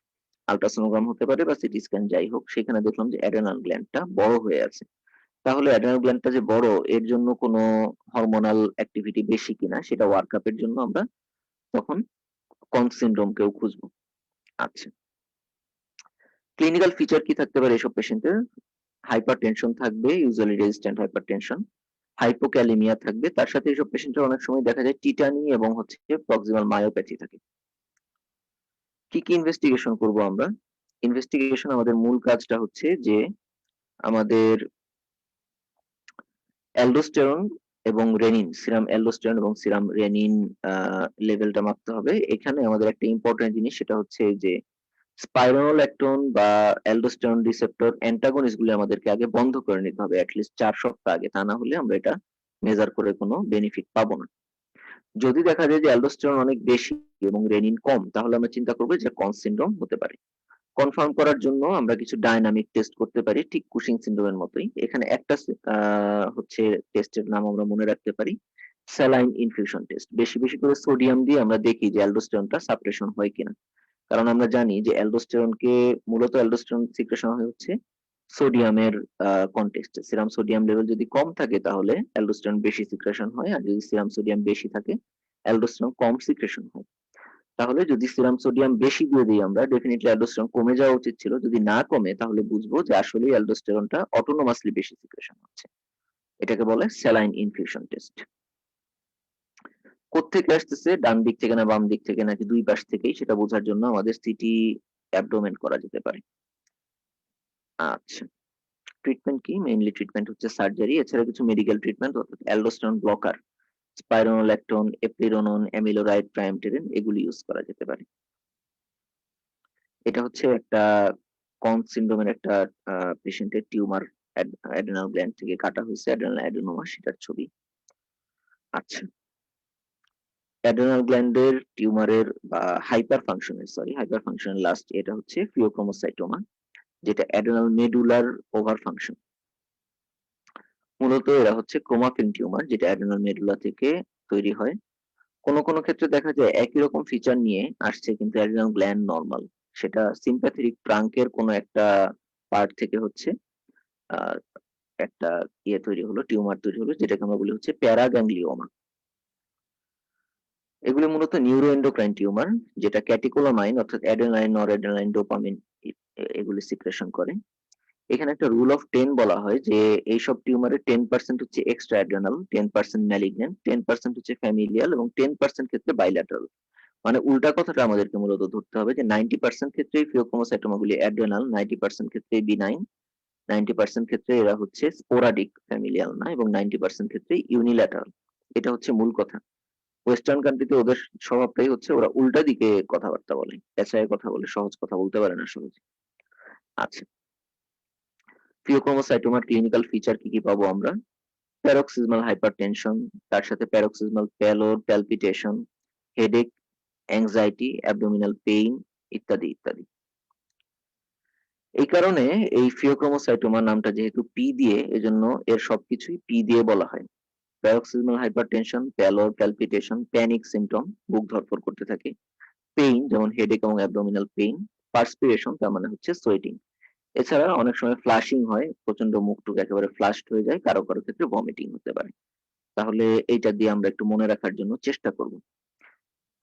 আল্ট্রাসোনোগ্রাম হতে পারে বা সিটি স্ক্যান যাই হোক, সেখানে দেখলাম যে অ্যাড্রেনাল গ্ল্যান্ডটা বড় হয়ে আছে। তাহলে অ্যাড্রেনাল গ্ল্যান্ডটা যে বড়, এর জন্য কোনো হরমোনাল অ্যাক্টিভিটি বেশি কিনা সেটা ওয়ার্কআপের জন্য আমরা তখন কনস সিনড্রোমকেও খুঁজবো। আচ্ছা, ক্লিনিক্যাল ফিচার কি থাকতে পারে এসব পেশেন্টের? হাইপারটেনশন থাকবে, ইউজুয়ালি রেজিস্ট্যান্ট হাইপারটেনশন, হাইপোক্যালিমিয়া থাকবে, তার সাথে এইসব পেশেন্টের অনেক সময় দেখা যায় টিটানি এবং হচ্ছে প্রক্সিমাল মায়োপ্যাথি থাকে। কি কি ইনভেস্টিগেশন করব আমরা? ইনভেস্টিগেশন আমাদের মূল কাজটা হচ্ছে যে আমাদের অ্যালডোস্টেরন এবং রেনিন, সিরাম অ্যালডোস্টেরন এবং সিরাম রেনিন লেভেলটা মাপতে হবে। এখানে আমাদের একটা ইম্পর্টেন্ট জিনিস, সেটা হচ্ছে যে স্পাইরোনোল্যাকটোন বা অ্যালডোস্টেরন রিসেপ্টর অ্যান্টাগনিস্ট গুলি আমাদেরকে আগে বন্ধ করে নিতে হবে অ্যাটলিস্ট 4 সপ্তাহ আগে, তা না হলে আমরা এটা মেজার করে কোনো বেনিফিট পাবো না। যদি দেখা যায় যে অ্যালডোস্টেরন অনেক বেশি এবং রেনিন কম, তাহলে আমরা চিন্তা করবো যে কন সিনড্রোম হতে পারে। কনফার্ম করার জন্য আমরা কিছু ডায়নামিক টেস্ট করতে পারি, ঠিক কুশিং সিনড্রোমের মতোই। এখানে একটা হচ্ছে টেস্টের নাম আমরা মনে রাখতে পারি, স্যালাইন ইনফিউশন টেস্ট। বেশি বেশি করে সোডিয়াম দিয়ে আমরা দেখি যে অ্যালডোস্টেরনটা সাপ্রেশন হয় কিনা। কারণ আমরা জানি যে অ্যালডোস্টেরনকে মূলত অ্যালডোস্টেরন সিক্রেশন হয় হচ্ছে সোডিয়ামের কন্টেক্সটে। সিরাম সোডিয়াম লেভেল যদি কম থাকে তাহলে অ্যালডোস্টেরন বেশি সিক্রেশন হয়, আর যদি সিরাম সোডিয়াম বেশি থাকে অ্যালডোস্টেরন কম সিক্রেশন হয়। তাহলে যদি সিরাম সোডিয়াম বেশি দিয়ে দিই আমরা, ডেফিনেটলি অ্যালডোস্টেরন কমে যাওয়া উচিত ছিল। যদি না কমে তাহলে বুঝবো যে আসলেই অ্যালডোস্টেরনটা অটোনোমাসলি বেশি সিক্রেশন হচ্ছে। এটাকে বলে স্যালাইন ইনফিউশন টেস্ট। কোত্থেকে আসতেছে, ডান দিক থেকে না বাম দিক থেকে নাকি দুই পাশ থেকেই, সেটা বোঝার জন্য আমাদের সিটি অ্যাবডোমেন করা যেতে পারে। আচ্ছা, ট্রিটমেন্ট কি? মেইনলি ট্রিটমেন্ট হচ্ছে সার্জারি, এছাড়া কিছু মেডিকেল ট্রিটমেন্ট অর্থাৎ অ্যালডোস্টেরন ব্লকার, স্পাইরোনোল্যাকটোন, এপ্লিরোনন, অ্যামিলোরাইড, ট্রাইমটেরিন এগুলি ইউজ করা যেতে পারে। এটা হচ্ছে একটা কন সিনড্রোমের একটা পেশেন্টের টিউমার অ্যাডেনাল গ্ল্যান্ড থেকে কাটা হয়েছে, অ্যাডেনাল অ্যাডেনোমা, সেটার ছবি। আচ্ছা, অ্যাডেনাল গ্ল্যান্ডের টিউমারের বা হাইপার ফাংশনের লাস্ট এটা হচ্ছে ফিওক্রোমোসাইটোমা, যেটা অ্যাডেনাল মেডুলার ওভার ফাংশন। মূলত এরা হচ্ছে ক্রোমাফিন টিউমার, যেটা অ্যাডেনাল মেডুলা থেকে তৈরি হয়। কোনো কোনো ক্ষেত্রে দেখা যায় একই রকম ফিচার নিয়ে আসছে কিন্তু অ্যাডেনাল গ্ল্যান্ড নরমাল, সেটা সিম্প্যাথেটিক ট্রাঙ্কের কোনো একটা পার্ট থেকে হচ্ছে আহ, একটা তৈরি হলো, টিউমার তৈরি হলো, যেটাকে আমরা বলি হচ্ছে প্যারাগ্যাংলিওমা। এগুলি মূলত নিউরো এন্ডোক্রাইন টিউমার, যেটা ক্যাটিকোলামাইন অর্থাৎ অ্যাডেনালাইন নর অ্যাডেনালাইন ডোপামিন এগুলি সিক্রেশন করে। এখানে একটা রুল অফ 10 বলা হয় যে এইসব টিউমারে 10% হচ্ছে এক্সট্রা অ্যাড্রেনাল, 10% ম্যালিগন্যান্ট, 10% হচ্ছে ফ্যামিলিয়াল এবং 10% ক্ষেত্রে বাইল্যাটারাল। মানে উল্টা কথাটা আমাদেরকে মূলত ধরতে হবে যে 90% ক্ষেত্রেই ফিওক্রোমোসাইটোমা গুলি অ্যাড্রেনাল, 90% ক্ষেত্রেই বিনাইন, 90% ক্ষেত্রে এরা হচ্ছে স্পোরাডিক, ফ্যামিলিয়াল না, এবং 90% ক্ষেত্রেই ইউনিল্যাটারাল। এটা হচ্ছে মূল কথা। ওয়েস্টার্ন কান্ট্রিতে ওদের স্বভাবটাই হচ্ছে ওরা উল্টা দিকে কথাবার্তা বলে, পেঁচায় কথা বলে, সহজ কথা বলতে পারে না সহজে। আচ্ছা, ফিওক্রোমোসাইটোমার ক্লিনিক্যাল ফিচার কি কি পাবো আমরা? প্যারক্সিজমাল হাইপারটেনশন, তার সাথে paroxysmal pallor, palpitation, headache, anxiety, abdominal pain ইত্যাদি ইত্যাদি। এই কারণে এই ফিওক্রোমোসাইটোমা নামটা যেহেতু পি দিয়ে, এজন্য এর সবকিছুই পি দিয়ে বলা হয়। Paroxysmal hypertension, pallor, palpitation, panic symptom, বুক ধড়ফড় করতে থাকে, পেইন যেমন হেডেক এবং অ্যাবডোমিনাল পেইন, পার্সপিরেশন তার মানে হচ্ছে সোয়েটিং। এছাড়া অনেক সময় ফ্লাশিং হয়, প্রচন্ড মুখটুক একেবারে ফ্লাশড হয়ে যায়, কারো কারো ক্ষেত্রে ভমিটিং হতে পারে। তাহলে এইটা দিয়ে আমরা একটু মনে রাখার জন্য চেষ্টা করব।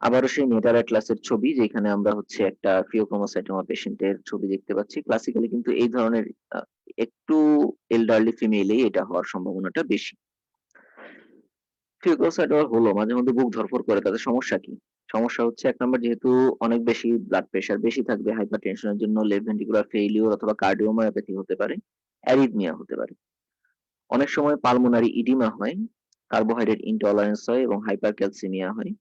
আবারও সেই মেটার অ্যাটলাসের ছবি, যেখানে আমরা হচ্ছে একটা ফিওক্রোমোসাইটোমা পেশেন্টের ছবি দেখতে পাচ্ছি। ক্লাসিক্যালি কিন্তু এই ধরনের একটু এলডারলি ফিমেলেই এটা হওয়ার সম্ভাবনাটা বেশি। ফিওক্রোমোসাইটোমা হলো মাঝে মধ্যে বুক ধড়ফড় করে, তাদের সমস্যা কি? সমস্যা হচ্ছে 1 নম্বর, যেহেতু অনেক বেশি ব্লাড প্রেশার বেশি থাকবে, হাইপারটেনশনের জন্য লেফট ভেন্ট্রিকুলার ফেইলিউর অথবা কার্ডিওমায়োপ্যাথি হতে পারে, অ্যারিথমিয়া হতে পারে। অনেক সময় পালমোনারি ইডিমা হয়, কার্বোহাইড্রেট ইনটলারেন্স হয় এবং হাইপারক্যালসিমিয়া হয়।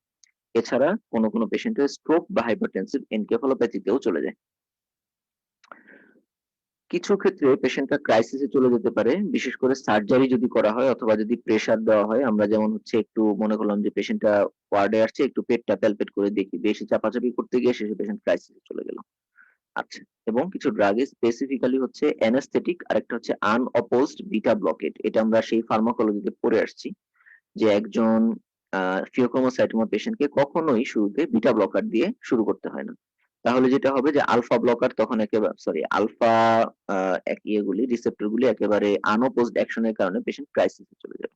এছাড়া কোনো কোনো পেশেন্টের স্ট্রোক বা হাইপারটেনসিভ এনকেফালোপ্যাথিতেও চলে যায়। কিছু ক্ষেত্রে পেশেন্টটা ক্রাইসিসে চলে যেতে পারে, বিশেষ করে সার্জারি যদি করা হয় অথবা যদি প্রেসার দেওয়া হয়। আমরা যেমন হচ্ছে একটু মনে করলাম যে পেশেন্টটা ওয়ার্ডে আসছে, একটু পেটটা প্যালপেট করে দেখি, বেশি চাপাচাপি করতে গিয়ে শেষে পেশেন্ট ক্রাইসিসে চলে গেল। আচ্ছা, এবং কিছু ড্রাগে স্পেসিফিক্যালি হচ্ছে অ্যানাস্থেটিক, আরেকটা হচ্ছে আনঅপোজড বিটা ব্লকেট। এটা আমরা সেই ফার্মাকোলজিতে পড়ে আসছি যে একজন ফিওক্রোমোসাইটোমা পেশেন্টকে কখনোই শুরুতে বিটা ব্লকার দিয়ে শুরু করতে হয় না। তাহলে যেটা হবে যে আলফা ব্লকার তখন একেবারে, সরি, আলফা ইয়েগুলি, রিসেপ্টর গুলি একেবারে আনঅপোজড অ্যাকশনের কারণে পেশেন্ট ক্রাইসিসে চলে যাবে।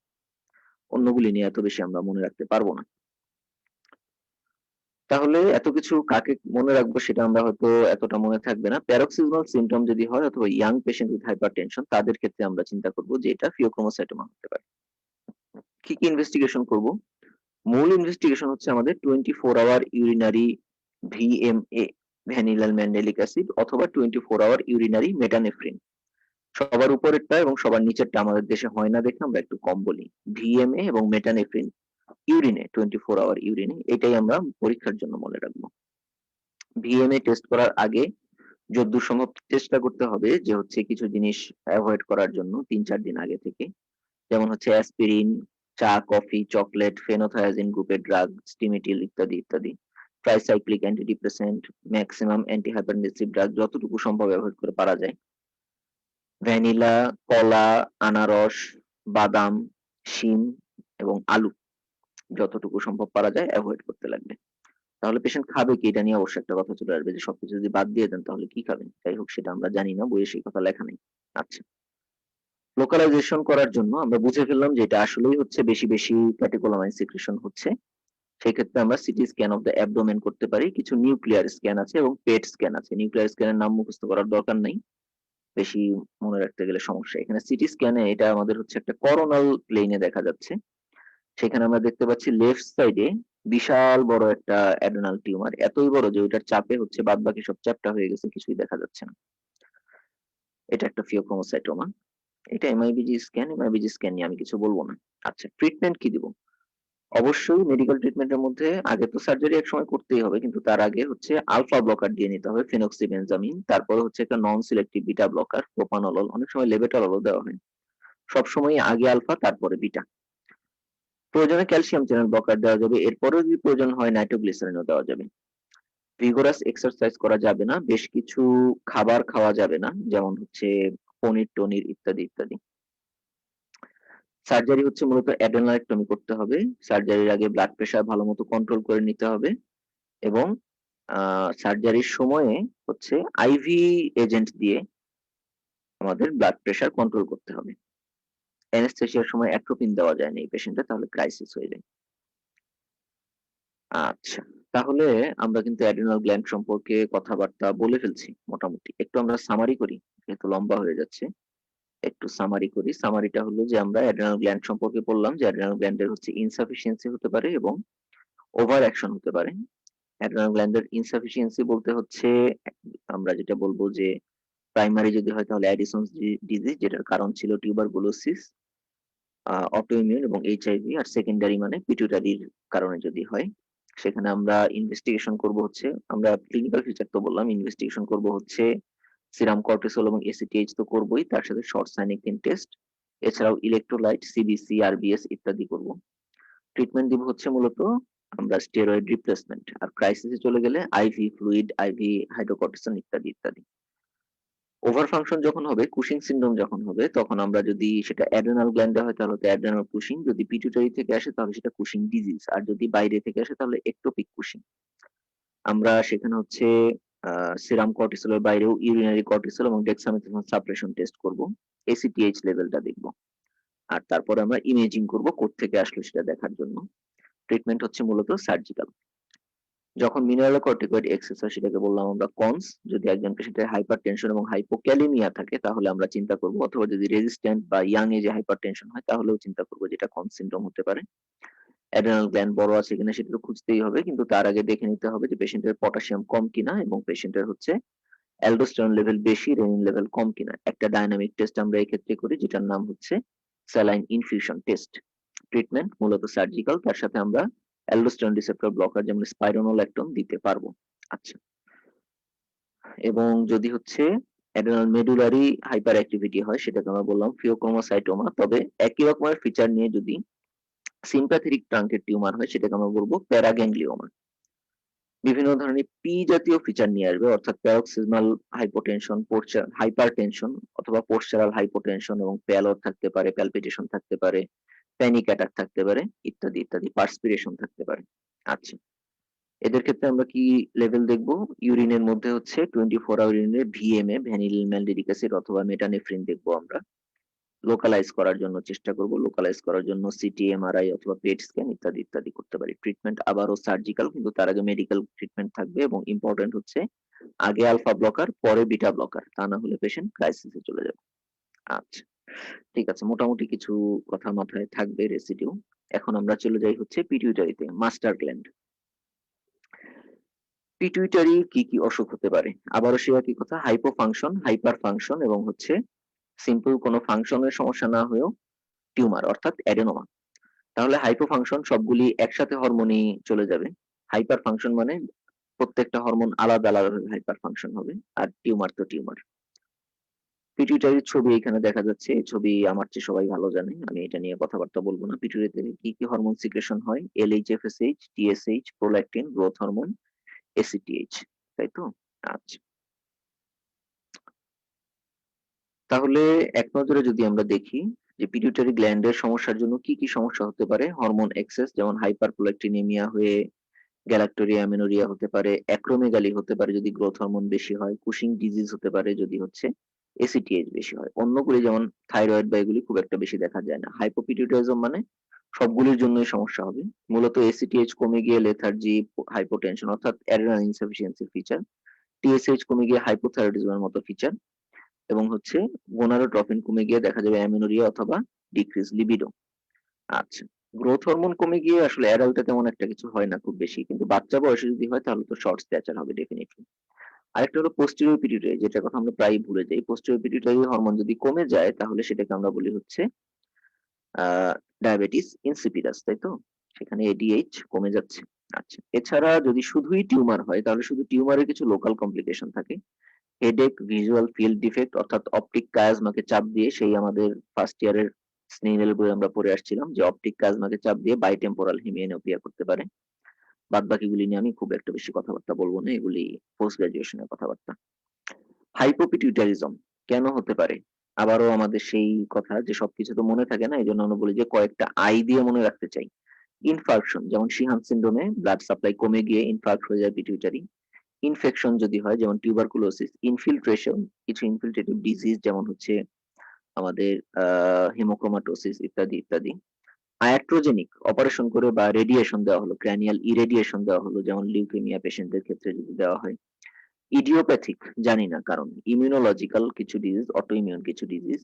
অন্যগুলি নিয়ে এত বেশি আমরা মনে রাখতে পারবো না। তাহলে এত কিছু কাকে মনে রাখবো সেটা আমরা হয়তো এতটা মনে থাকবে না। প্যারক্সিজমাল সিমটম যদি হয় অথবা ইয়াং পেশেন্ট উইথ হাইপারটেনশন, তাদের ক্ষেত্রে আমরা চিন্তা করব যে এটা ফিওক্রোমোসাইটোমা হতে পারে। কি কি ইনভেস্টিগেশন করব? মূল ইনভেস্টিগেশন হচ্ছে আমাদের 24 আওয়ার ইউরিনারি ভিএমএ, ভ্যানিলাল ম্যান্ডেলিক অ্যাসিড অথবা 24 আওয়ার ইউরিনারি মেটানেফ্রিন। সবার উপরেরটা এবং সবার নিচেরটা আমাদের দেশে হয় না দেখে আমরা একটু কম বলি। ভিএমএ এবং মেটানেফ্রিন ইউরিনে 24 আওয়ার ইউরিনে, এটাই আমরা পরীক্ষার জন্য মনে রাখবো। ভিএমএ টেস্ট করার আগে যতদূর সম্ভব চেষ্টা করতে হবে যে হচ্ছে কিছু জিনিস অ্যাভয়েড করার জন্য 3-4 দিন আগে থেকে, যেমন হচ্ছে অ্যাসপিরিন, চা, কফি, চকলেট, ফেনোথায়াজিন গ্রুপের ড্রাগ, স্টিমেটিল ইত্যাদি ইত্যাদি। Tricyclic antidepressant, maximum antihypertensive drug যতটুকু সম্ভব অ্যাভয়েড করে পারা যায়। ভ্যানিলা, কলা, আনারস, বাদাম, শিম এবং আলু যতটুকু সম্ভব পারা যায় অ্যাভয়েড করতে লাগবে। তাহলে পেশেন্ট খাবে কি, এটা নিয়ে অবশ্যই একটা কথা চলে আসবে যে সবকিছু যদি বাদ দিয়ে দেন তাহলে কি খাবেন। যাই হোক, সেটা আমরা জানি না, বইয়ে সেই কথা লেখা নেই। আচ্ছা, লোকালাইজেশন করার জন্য আমরা বুঝে ফেললাম যে এটা আসলেই হচ্ছে বেশি বেশি ক্যাটেকোলামাইন সিক্রেশন হচ্ছে। সেক্ষেত্রে আমরা CT scan of the abdomen করতে পারি। কিছু নিউক্লিয়ার স্ক্যান আছে এবং পেট স্ক্যান আছে। নিউক্লিয়ার স্ক্যানের নাম মুখস্থ করার দরকার নাই, বেশি মনে রাখতে গেলে সমস্যা। এখানে সিটি স্ক্যানে এটা আমাদের হচ্ছে একটা করোনাল প্লেনে দেখা যাচ্ছে। সেখানে আমরা দেখতে পাচ্ছি লেফট সাইডে বিশাল বড় একটা অ্যাডেনাল টিউমার, এতই বড় যে ওইটার চাপে হচ্ছে বাদ বাকি সব চ্যাপ্টা হয়ে গেছে, কিছুই দেখা যাচ্ছে না। এটা একটা ফিওক্রোমোসাইটোমা। এটা এমআইবিজি স্ক্যান। এমআইবিজি স্ক্যান নিয়ে আমি কিছু বলবো না। আচ্ছা, ট্রিটমেন্ট কি দিব? অবশ্যই মেডিকেল ট্রিটমেন্টের মধ্যে আগে তো সার্জারি এক সময় করতেই হবে, কিন্তু তার আগে হচ্ছে আলফা ব্লকার দিয়ে নিতে হবে, ফেনোক্সিবেনজামিন। তারপরে হচ্ছে একটা নন সিলেক্টিভ বিটা ব্লকার, প্রোপানল, অনেক সময় লেবেটাললও দেওয়া হয়। সবসময় আগে আলফা তারপরে বিটা। প্রয়োজনে ক্যালসিয়াম চ্যানেল ব্লকার দেওয়া যাবে, এরপরেও যদি প্রয়োজন হয় নাইট্রোগ্লিসারিনও দেওয়া যাবে। ভিগোরাস এক্সারসাইজ করা যাবে না, বেশ কিছু খাবার খাওয়া যাবে না, যেমন হচ্ছে পনির টনির ইত্যাদি ইত্যাদি। সার্জারি হচ্ছে মূলত অ্যাডেনালাইক্টমি করতে হবে। সার্জারির আগে ব্লাড প্রেশার ভালো মতো কন্ট্রোল করে নিতে হবে এবং সার্জারির সময়ে হচ্ছে আইভি এজেন্ট দিয়ে আমাদের ব্লাড প্রেশার কন্ট্রোল করতে হবে। অ্যানেস্থেসিয়ার সময় অ্যাট্রোপিন দেওয়া যায় না এই পেশেন্টে, তাহলে ক্রাইসিস হয়ে যায়। আচ্ছা, তাহলে আমরা কিন্তু অ্যাড্রিনাল গ্ল্যান্ড সম্পর্কে কথাবার্তা বলে ফেলছি মোটামুটি। একটু আমরা সামারি করি, যেহেতু লম্বা হয়ে যাচ্ছে। একটু সামারি করি। সামারিটা হলো যে আমরা অ্যাড্রিনাল গ্ল্যান্ড সম্পর্কে বললাম যে অ্যাড্রিনাল গ্ল্যান্ডের হচ্ছে ইনসাফিসিয়েন্সি হতে পারে এবং ওভার অ্যাকশন হতে পারে। অ্যাড্রিনাল গ্ল্যান্ডের ইনসাফিসিয়েন্সি বলতে হচ্ছে আমরা যেটা বলবো যে প্রাইমারি যদি হয় তাহলে অ্যাডিসনস ডিজিজ, যেটার কারণ ছিল টিউবারকুলোসিস, অটোইমিউন এবং এইচআইভি। আর সেকেন্ডারি মানে পিটুইটারির কারণে যদি হয়, সেখানে আমরা ইনভেস্টিগেশন করব হচ্ছে, আমরা ক্লিনিক্যাল ফিচার তো বললাম, ইনভেস্টিগেশন করব হচ্ছে সিরাম কর্টিসল এবং এসিটিএইচ তো করবই, তার সাথে শর্ট সাইনিকটিন টেস্ট, এছাড়াও ইলেকট্রোলাইট, সিবিসি, আরবিএস ইত্যাদি করব। ট্রিটমেন্ট দিব হচ্ছে মূলত আমরা স্টেরয়েড রিপ্লেসমেন্ট, আর ক্রাইসিসে চলে গেলে আইভি ফ্লুইড, আইভি হাইড্রোকর্টিসন ইত্যাদি ইত্যাদি। ওভার ফাংশন যখন হবে, কুশিং সিনড্রোম যখন হবে, তখন আমরা যদি সেটা অ্যাড্রেনাল গ্ল্যান্ডে হয় তাহলে তো অ্যাড্রেনাল কুশিং, যদি পিটুইটারি থেকে আসে তাহলে সেটা কুশিং ডিজিজ, আর যদি বাইরে থেকে আসে তাহলে একটোপিক কুশিং। আমরা সেখানে হচ্ছে সিরাম কর্টিসলের বাইরেও ইউরিনারি কর্টিসল এবং ডেক্সামেথাসোন সাপ্রেশন টেস্ট করব, এসিটিএইচ লেভেলটা দেখব, আর তারপরে আমরা ইমেজিং করব কোত্থেকে আসলো সেটা দেখার জন্য। ট্রিটমেন্ট হচ্ছে মূলত সার্জিক্যাল। যখন মিনারেলোকর্টিকয়েড এক্সেস হয় সেটাকে বললাম আমরা কনস। যদি একজন পেশেন্টের হাইপারটেনশন এবং হাইপোক্যালিমিয়া থাকে তাহলে আমরা চিন্তা করব, অথবা যদি রেজিস্ট্যান্ট বা ইয়াং এজে হাইপারটেনশন হয় তাহলেও চিন্তা করব, যেটা কনস সিনড্রোম হতে পারে। অ্যাড্রেনাল গ্ল্যান্ড বড় আছে কিনা সেটা তো খুঁজতেই হবে, কিন্তু তার আগে দেখে নিতে হবে যে পেশেন্টের পটাশিয়াম কম কিনা এবং পেশেন্টের হচ্ছে অ্যালডোস্টেরন লেভেল বেশি, রেনিন লেভেল কম কিনা। একটা ডায়নামিক টেস্ট আমরা এই ক্ষেত্রে করি, যেটার নাম হচ্ছে স্যালাইন ইনফিউশন টেস্ট। ট্রিটমেন্ট মূলত সার্জিক্যাল, তার সাথে আমরা অ্যালডোস্টেরন রিসেপ্টর ব্লকার যেমন স্পাইরোনোল্যাকটোন দিতে পারবো। আচ্ছা, এবং যদি হচ্ছে অ্যাডেনাল মেডুলারি হাইপার অ্যাক্টিভিটি হয় সেটাকে আমরা বললাম ফিওক্রোমোসাইটোমা, তবে একই রকমের ফিচার নিয়ে যদি সিম্প্যাথেটিক ট্রাঙ্কের টিউমার হয় সেটাকে আমরা বলবো প্যারাগ্যাংলিওমা। বিভিন্ন ধরনের পি জাতীয় ফিচার নিয়ে আসবে, অর্থাৎ প্যারক্সিসমাল হাইপোটেনশন, হাইপারটেনশন অথবা পোস্টারাল হাইপোটেনশন, এবং প্যালর থাকতে পারে, প্যালপিটেশন থাকতে পারে, প্যানিক অ্যাটাক থাকতে পারে ইত্যাদি ইত্যাদি, পার্সপিরেশন থাকতে পারে। আচ্ছা, এদের ক্ষেত্রে আমরা কি লেভেল দেখব? ইউরিনের মধ্যে হচ্ছে 24 আওয়ার ইউরিনের ভিএমএ, ভ্যানিল ম্যালডিডিক অ্যাসিড অথবা মেটানেফ্রিন দেখবো আমরা। লোকালাইজ করার জন্য চেষ্টা করব, লোকালাইজ করার জন্য সিটি, এমআরআই অথবা পেট স্ক্যান ইত্যাদি ইত্যাদি করতে পারি। ট্রিটমেন্ট আবারও সার্জিক্যাল, কিন্তু তার আগে মেডিকেল ট্রিটমেন্ট থাকবে এবং ইম্পর্টেন্ট হচ্ছে আগে আলফা ব্লকার পরে বিটা ব্লকার, তা না হলে পেশেন্ট ক্রাইসিসে চলে যাবে। আচ্ছা, ঠিক আছে, মোটামুটি কিছু কথা মাথায় থাকবে রেসিডিউ। এখন আমরা চলে যাই হচ্ছে পিটিউটারিতে, মাস্টার গ্ল্যান্ড। পিটুইটারি কি কি অসুখ হতে পারে? আবারও সেই একই কথা, হাইপোফাংশন, হাইপার ফাংশন এবং হচ্ছে সিম্পল কোনো ফাংশনের সমস্যা না হয়েও টিউমার অর্থাৎ অ্যাডেনোমা। তাহলে হাইপোফাংশন সবগুলি একসাথে হরমোনই চলে যাবে। হাইপার ফাংশন মানে প্রত্যেকটা হরমোন আলাদা আলাদা হাইপার ফাংশন হবে। আর টিউমার তো টিউমার। পিটুইটারির ছবি এখানে দেখা যাচ্ছে। এই ছবি আমার চেয়ে সবাই ভালো জানে। আমি এটা নিয়ে কথাবার্তা বলবো না। পিটুইটারিতে কি কি হরমোন সিক্রেশন হয়? LH, FSH, TSH, prolactin, growth hormone, ACTH, তাই তো? আচ্ছা। তাহলে এক নজরে যদি আমরা দেখি যে পিটুইটারি গ্ল্যান্ডের সমস্যার জন্য কি কি সমস্যা হতে পারে? হরমোন এক্সেস যেমন হাইপারপ্রোল্যাকটিনেমিয়া হয়ে গ্যালাক্টোরিয়া, অ্যামেনোরিয়া হতে পারে, অ্যাক্রোমেগালি হতে পারে যদি গ্রোথ হরমোন বেশি হয়, কুশিং ডিজিজ হতে পারে যদি হচ্ছে ACTH বেশি হয়। অন্যগুলি যেমন থাইরয়েড বা এগুলি খুব একটা বেশি দেখা যায় না। হাইপোপিটুইটারিজম মানে সবগুলির জন্যই সমস্যা হবে। মূলত ACTH কমে গিয়ে লেথার্জি, হাইপোটেনশন অর্থাৎ অ্যাড্রেনাল ইনসাফিসিয়েন্সির ফিচার, TSH কমে গিয়ে হাইপোথাইরয়েডিজমের মতো ফিচার এবং হচ্ছে গোনাডোট্রপিন কমে গিয়ে দেখা যাবে অ্যামেনোরিয়া অথবা ডিক্রিজ লিবিডো। আচ্ছা, গ্রোথ হরমোন কমে গিয়ে আসলে অ্যাডাল্টে তেমন একটা কিছু হয় না খুব বেশি, কিন্তু বাচ্চা বয়সে যদি হয় তাহলে তো শর্ট স্ট্যাচার হবে ডেফিনেটলি। আরেকটা হলো পোস্টেরিয়র পিটুইটারি, যেটা কথা আমরা প্রায়ই ভুলে যাই। পোস্টেরিয়র পিটুইটারি হরমোন যদি কমে যায় তাহলে সেটাকে আমরা বলি হচ্ছে ডায়াবেটিস ইনসিপিডাস, তাই তো? সেখানে ADH কমে যাচ্ছে। আচ্ছা, এছাড়া যদি শুধুই টিউমার হয় তাহলে শুধু টিউমারের কিছু লোকাল কমপ্লিকেশন থাকে। হেডেক, ভিজুয়াল ফিল্ড ডিফেক্ট অর্থাৎ অপটিক কায়াজমাকে চাপ দিয়ে, সেই আমাদের ফার্স্ট ইয়ারের স্নেইলের বই আমরা পড়ে আসছিলাম যে অপটিক কায়াজমাকে চাপ দিয়ে বাইটেম্পোরাল হেমিয়ানোপিয়া করতে পারে। বাদ বাকিগুলি নিয়ে আমি খুব একটা বেশি কথাবার্তা বলবো না, এগুলি পোস্ট গ্রাজুয়েশনের কথাবার্তা। হাইপোপিটিউটারিজম কেন হতে পারে? আবারও আমাদের সেই কথা যে সবকিছু তো মনে থাকে না, এই জন্য আমরা বলি যে কয়েকটা আই দিয়ে মনে রাখতে চাই। ইনফার্কশন যেমন শিহান সিন্ড্রোমে ব্লাড সাপ্লাই কমে গিয়ে ইনফার্ক্ট হয়ে যায় পিটিউটারি। ইনফেকশন যদি হয় যেমন টিউবারকুলোসিস, ইনফিল্ট্রেশন, কিছু ইনফিল্ট্রেটিভ ডিজিজ যেমন হচ্ছে আমাদের হেমোক্রোমাটোসিস ইত্যাদি ইত্যাদি। আয়াট্রোজেনিক অপারেশন করে বা রেডিয়েশন দেওয়া হলো, ক্র্যানিয়াল ইরেডিয়েশন দেওয়া হলো যেমন লিউকেমিয়া পেশেন্টদের ক্ষেত্রে যদি দেওয়া হয়। ইডিওপ্যাথিক জানি না কারণ, ইমিউনোলজিক্যাল কিছু ডিজিজ, অটো ইমিউন কিছু ডিজিজ,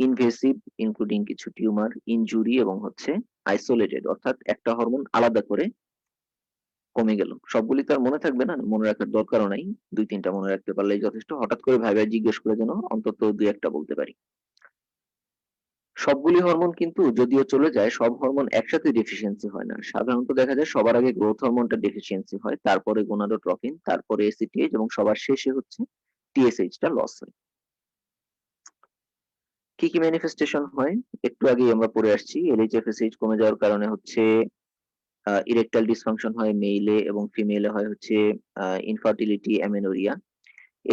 ইনভেসিভ ইনক্লুডিং কিছু টিউমার, ইনজুরি এবং হচ্ছে আইসোলেটেড অর্থাৎ একটা হরমোন আলাদা করে কমে গেল। সবগুলি তো আর মনে থাকবে না, মনে রাখার দরকারও নাই। ২-৩টা মনে রাখতে পারলেই যথেষ্ট। হঠাৎ করে ভাইবা জিজ্ঞেস করে যেন অন্তত ২-১টা বলতে পারি। সবগুলি হরমোন কিন্তু যদিও চলে যায়, সব হরমোন একসাথে ডেফিসিয়েন্সি হয় না। সাধারণত দেখা যায় সবার আগে গ্রোথ হরমোনটা ডেফিসিয়েন্সি হয়, তারপরে গোনাডোট্রপিন, তারপরে ACTH এবং সবার শেষে হচ্ছে TSH টা লস হয়। কি কি ম্যানিফেস্টেশন হয়? একটু আগেই আমরা পড়ে আসছি। LH-FSH কমে যাওয়ার কারণে হচ্ছে ইরেকটাইল ডিসফাংশন হয় মেইলে এবং ফিমেলে হয় হচ্ছে ইনফার্টিলিটি, অ্যামেনোরিয়া।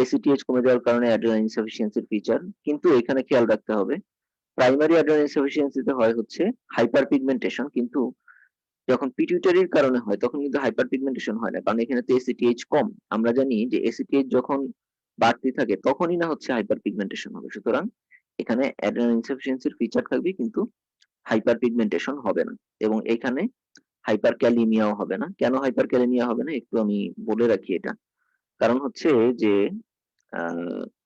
ACTH কমে যাওয়ার কারণে অ্যাড্রেনাল ইনসাফিসিয়েন্সির ফিচার। কিন্তু এখানে খেয়াল রাখতে হবে প্রাইমারি অ্যাড্রেনাল ইনসাফিসিয়েন্সিতে হয় হচ্ছে হাইপার পিগমেন্টেশন, কিন্তু যখন পিটুইটারির কারণে হয় তখন কিন্তু হাইপার পিগমেন্টেশন হয় না, কারণ এখানে তো ACTH কম। আমরা জানি যে ACTH যখন বাড়তি থাকে তখনই না হচ্ছে হাইপার পিগমেন্টেশন হবে। সুতরাং এখানে অ্যাড্রেনাল ইনসাফিসিয়েন্সির ফিচার থাকবে কিন্তু হাইপার পিগমেন্টেশন হবে না এবং এখানে হাইপার ক্যালিমিয়াও হবে না। কেন হাইপার ক্যালিমিয়া হবে না একটু আমি বলে রাখি এটা। কারণ হচ্ছে যে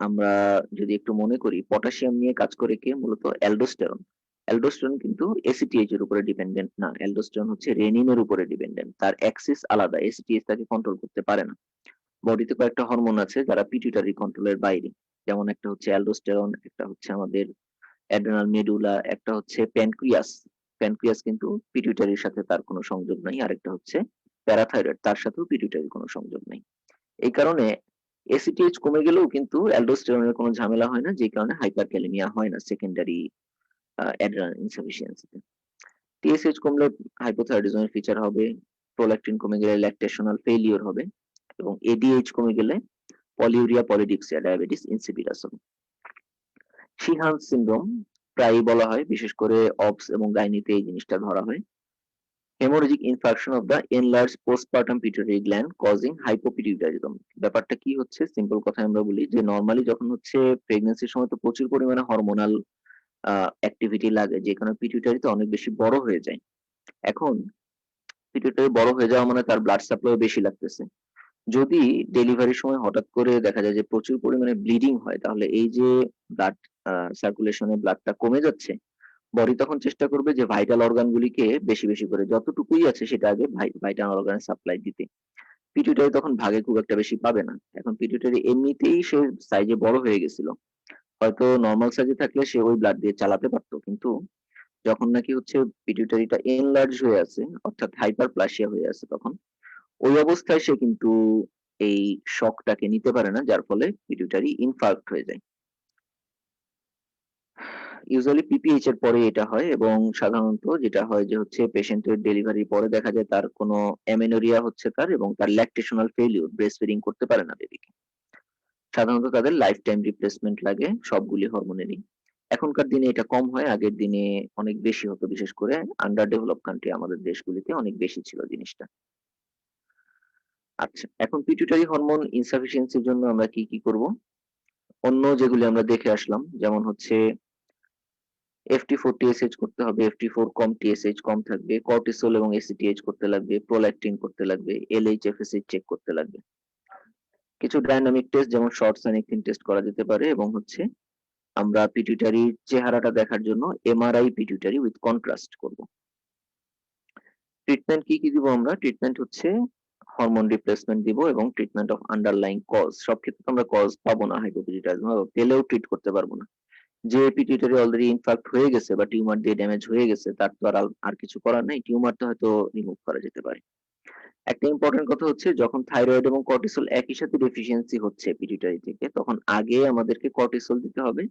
আমরা যদি একটু মনে করি পটাশিয়াম নিয়ে কাজ করে কে? মূলত অ্যালডোস্টেরন। অ্যালডোস্টেরন কিন্তু ACTH এর উপরে ডিপেন্ডেন্ট না। অ্যালডোস্টেরন হচ্ছে রেনিনের উপরে ডিপেন্ডেন্ট। তার অ্যাক্সিস আলাদা। ACTH তাকে কন্ট্রোল করতে পারে না। বডিতে কয়েকটা হরমোন আছে যারা পিটুইটারি কন্ট্রোলের বাইরে। যেমন একটা হচ্ছে অ্যালডোস্টেরন, একটা হচ্ছে আমাদের অ্যাড্রেনাল মেডুলা, একটা হচ্ছে প্যানক্রিয়াস। প্যানক্রিয়াস কিন্তু পিটুইটারির সাথে তার কোনো সংযোগ নাই। আরেকটা হচ্ছে প্যারাথাইরয়েড, তার সাথেও পিটুইটারির কোনো সংযোগ নেই। এই কারণে ACTH কমে গেলেও কিন্তু অ্যালডোস্টেরনের কোনো ঝামেলা হয় না, যে কারণে হাইপারক্যালেমিয়া হয় না সেকেন্ডারি অ্যাড্রেনাল ইনসাফিসিয়েন্সিতে। TSH কমলে হাইপোথাইরয়েডিজমের ফিচার হবে, প্রোল্যাকটিন কমে গেলে ল্যাকটেশনাল ফেইলিওর হবে এবং ADH কমে গেলে পলিউরিয়া, পলিডিক্সিয়া, ডায়াবেটিস ইনসিপিডাস হবে। শিহান সিনড্রোম প্রায়ই বলা হয়, বিশেষ করে অবস এবং গাইনিতে এই জিনিসটা ধরা হয়। Haemorrhagic infarction of the enlarge postpartum pituitary gland causing hypopituitarism. ব্যাপারটা কি হচ্ছে? সিম্পল কথায় আমরা বলি যে নরমালি যখন হচ্ছে প্রেগন্যান্সির সময় তো প্রচুর পরিমাণে হরমোনাল অ্যাক্টিভিটি লাগে, যে কারণে পিটুইটারিতে অনেক বেশি বড় হয়ে যায়। এখন পিটুইটারি বড় হয়ে যাওয়া মানে তার ব্লাড সাপ্লাই বেশি লাগতেছে। যদি ডেলিভারির সময় হঠাৎ করে দেখা যায় যে প্রচুর পরিমাণে ব্লিডিং হয়, তাহলে এই যে ব্লাড সার্কুলেশনে ব্লাডটা কমে যাচ্ছে, বডি তখন চেষ্টা করবে যে ভাইটাল অর্গান গুলিকে বেশি বেশি করে যতটুকুই আছে সেটা আগে ভাইটাল অর্গানে সাপ্লাই দিতে। পিটুইটারি তখন ভাগে খুব একটা বেশি পাবে না। এখন পিটুইটারি এমনিতেই সে সাইজে বড় হয়ে গেছিল। হয়তো নরমাল সাইজে থাকলে সে ওই ব্লাড দিয়ে চালাতে পারত। কিন্তু যখন নাকি হচ্ছে পিটুইটারিটা এনলার্জ হয়ে আছে, অর্থাৎ হাইপারপ্লাসিয়া হয়ে আছে তখন, ওই অবস্থায় সে কিন্তু এই শকটাকে নিতে পারে না, যার ফলে পিটুইটারি ইনফার্ক্ট হয়ে যায়। ইউজুয়ালি পিপিএইচ এর পরে এটা হয় এবং সাধারণত যেটা হয় যে হচ্ছে পেশেন্টের ডেলিভারির পরে দেখা যায় তার কোনো অ্যামেনোরিয়া হচ্ছে তার এবং তার ল্যাকটেশনাল ফেইলিউর, ব্রেস্ট ফিডিং করতে পারে না বেবিকে। সাধারণত তাদের লাইফ টাইম রিপ্লেসমেন্ট লাগে সবগুলি হরমোনেরই। এখনকার দিনে এটা কম হয়, আগের দিনে অনেক বেশি হতো, বিশেষ করে আন্ডার ডেভেলপ কান্ট্রি আমাদের দেশগুলিতে অনেক বেশি ছিল জিনিসটা। আচ্ছা, এখন পিটুইটারি হরমোন ইনসাফিসিয়েন্সির জন্য আমরা কি কি করব? অন্য যেগুলি আমরা দেখে আসলাম, যেমন হচ্ছে FT4 TSH করতে হবে, FT4 কম, TSH কম থাকবে, কর্টিসল এবং ACTH করতে লাগবে, প্রোল্যাকটিন করতে লাগবে, LH-FSH চেক করতে লাগবে। কিছু ডায়নামিক টেস্ট যেমন শর্ট সাইনিকটিন টেস্ট করা যেতে পারে এবং হচ্ছে আমরা পিটুইটারির চেহারাটা দেখার জন্য MRI পিটুইটারি উইথ কন্ট্রাস্ট করব। ট্রিটমেন্ট কি কি দিব আমরা? ট্রিটমেন্ট হচ্ছে হরমোন রিপ্লেসমেন্ট দিব এবং ট্রিটমেন্ট অফ আন্ডারলাইং কজ। সব ক্ষেত্রে আমরা কজ পাবো না, হাইপোপিটুইটারিজম পেলেও ট্রিট করতে পারবো না। যে পিটুইটারি অলরেডি ইনফ্যাক্ট হয়ে গেছে বা টিউমার দিয়ে ড্যামেজ হয়ে গেছে, তার তো আর কিছু করার নাই, টিউমারটা হয়তো রিমুভ করা যেতে পারে। একটা ইম্পর্টেন্ট কথা হচ্ছে, যখন থাইরয়েড এবং কর্টিসল একই সাথে ডেফিসিয়েন্সি হচ্ছে পিটুইটারি থেকে, তখন আগে আমাদেরকে কর্টিসল দিতে হবে,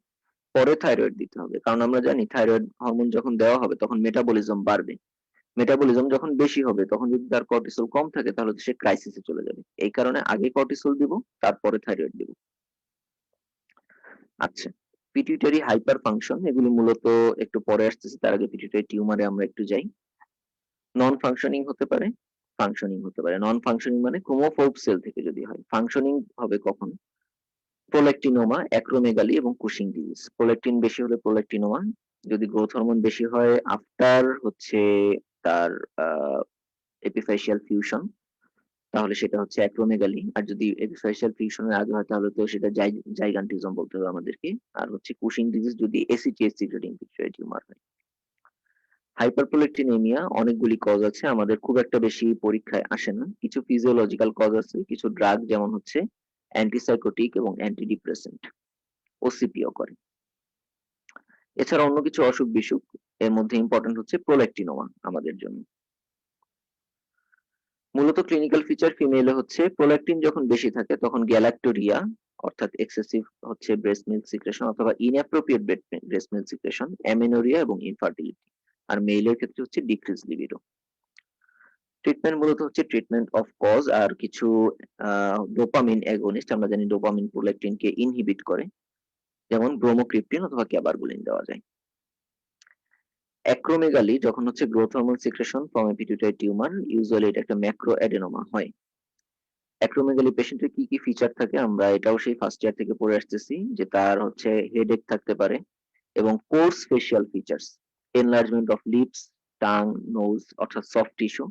পরে থাইরয়েড দিতে হবে। কারণ আমরা জানি থাইরয়েড হরমোন যখন দেওয়া হবে তখন মেটাবলিজম বাড়বে। মেটাবলিজম যখন বেশি হবে তখন যদি তার কর্টিসল কম থাকে তাহলে তো সে ক্রাইসিসে চলে যাবে। এই কারণে আগে কর্টিসল দিব, তারপরে থাইরয়েড দিব। আচ্ছা, পিটুইটারি হাইপার ফাংশন এগুলি মূলত একটু পরে আসতেছে, তার আগে পিটুইটারি টিউমারে আমরা একটু যাই। নন ফাংশনিং হতে পারে, ফাংশনিং হতে পারে। নন ফাংশনিং মানে ক্রোমোফোব সেল থেকে যদি হয়। ফাংশনিং হবে কখন? প্রোল্যাক্টিনোমা, অ্যাক্রোমেগালি এবং কুশিং ডিজিজ। প্রোল্যাক্টিন বেশি হলে প্রোল্যাক্টিনোমা, যদি গ্রোথ হরমোন বেশি হয় আফটার হচ্ছে তার এপিফ্যাসিয়াল ফিউশন, তাহলে সেটা হচ্ছে অ্যাক্রোমেগালি। আর যদি এপিফ্যাসিয়াল ফিউশনের আগে হয় তাহলে তো সেটা জাইগান্টিজম বলতে হবে আমাদেরকে। আর হচ্ছে কুশিং ডিজিজ যদি এসিটিএস সিক্রেটিং পিটুইটারি টিউমার হয়। হাইপারপ্রোলেকটিনেমিয়া অনেকগুলি কজ আছে, আমাদের খুব একটা বেশি পরীক্ষায় আসে না। কিছু ফিজিওলজিক্যাল কজ আছে, কিছু ড্রাগ যেমন হচ্ছে অ্যান্টিসাইকোটিক এবং অ্যান্টিডিপ্রেসেন্ট ওসিপিও করে। এছাড়া অন্য কিছু অসুখ বিসুখ, এর মধ্যে ইম্পর্টেন্ট হচ্ছে প্রোল্যাক্টিনোমা আমাদের জন্য। মূলত ক্লিনিক্যাল ফিচার ফিমেলে হচ্ছে প্রোল্যাক্টিন যখন বেশি থাকে তখন গ্যালাক্টোরিয়া, অর্থাৎ এক্সেসিভ হচ্ছে ব্রেস্ট মিল্ক সিক্রেশন অথবা inappropriate breast milk secretion, amenorrhoea এবং ইনফার্টিলিটি। আর মেইলের ক্ষেত্রে হচ্ছে ডিক্রিজ লিবিডো। ট্রিটমেন্ট মূলত হচ্ছে ট্রিটমেন্ট অফ কজ আর কিছু ডোপামিন অ্যাগনিস্ট, আমরা জানি ডোপামিন প্রোল্যাক্টিনকে ইনহিবিট করে, যেমন ব্রোমোক্রিপ্টিন অথবা ক্যাবারগুলিন দেওয়া যায়। অ্যাক্রোমেগালি যখন হচ্ছে growth hormone secretion from a pituitary tumour, usually এটা একটা ম্যাক্রো অ্যাডেনোমা হয়। অ্যাক্রোমেগালি পেশেন্টের কি কি ফিচার থাকে আমরা এটাও সেই ফার্স্ট ইয়ার থেকে পড়ে আসতেছি, যে তার হচ্ছে হেডেক থাকতে পারে এবং coarse facial features, enlargement of lips, tongue, nose অর্থাৎ soft tissue,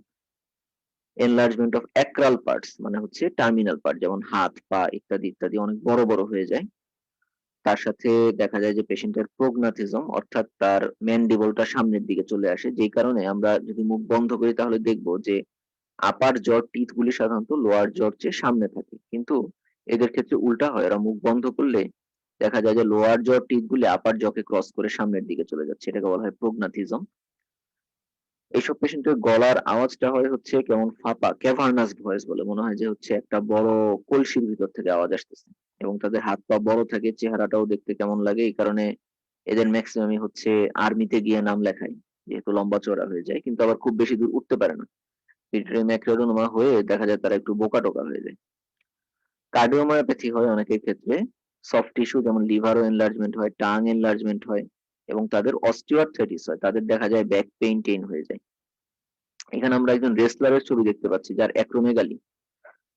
enlargement of acral parts মানে হচ্ছে টার্মিনাল পার্ট যেমন হাত, পা ইত্যাদি ইত্যাদি অনেক বড় বড় হয়ে যায়। তার সাথে দেখা যায় যে পেশেন্টের প্রোগনাথিজম, অর্থাৎ তার ম্যান্ডিবলটা সামনের দিকে চলে আসে, যেই কারণে আমরা যদি মুখ বন্ধ করি তাহলে দেখবো যে আপার জর টিথ গুলি সাধারণত লোয়ার জর চেয়ে সামনে থাকে, কিন্তু এদের ক্ষেত্রে উল্টা হয়, এরা মুখ বন্ধ করলে দেখা যায় যে লোয়ার জর টিথ গুলি আপার জকে ক্রস করে সামনের দিকে চলে যাচ্ছে, এটাকে বলা হয় প্রোগনাথিজম। এইসব পেশেন্টের গলার আওয়াজটা হয় হচ্ছে কেমন ফাঁপা, ক্যাভার্নাস ভয়েস বলে, মনে হয় যে হচ্ছে একটা বড় কলসির ভিতর থেকে আওয়াজ আসতেছে। এবং তাদের হাত পা বড় থাকে, চেহারাটাও দেখতে কেমন লাগে, এই কারণে এদের ম্যাক্সিমামই হচ্ছে আর্মিতে গিয়ে নাম লেখায়, যেহেতু লম্বা চওড়া হয়ে যায়, কিন্তু আবার খুব বেশি দূর উঠতে পারে না। পিটারি ম্যাক্রোডোমা হয়ে দেখা যায় তারা একটু বোকা টোকা হয়ে যায়। কার্ডিওমায়োপ্যাথি হয় অনেকের ক্ষেত্রে, সফট টিস্যু যেমন লিভারও এনলার্জমেন্ট হয়, টাং এনলার্জমেন্ট হয় এবং তাদের অস্টিওআর্থ্রাইটিস হয়, তাদের দেখা যায় ব্যাক পেইন টেইন হয়ে যায়। এখানে আমরা একজন রেসলারের ছবি দেখতে পাচ্ছি যার অ্যাক্রোমেগালি,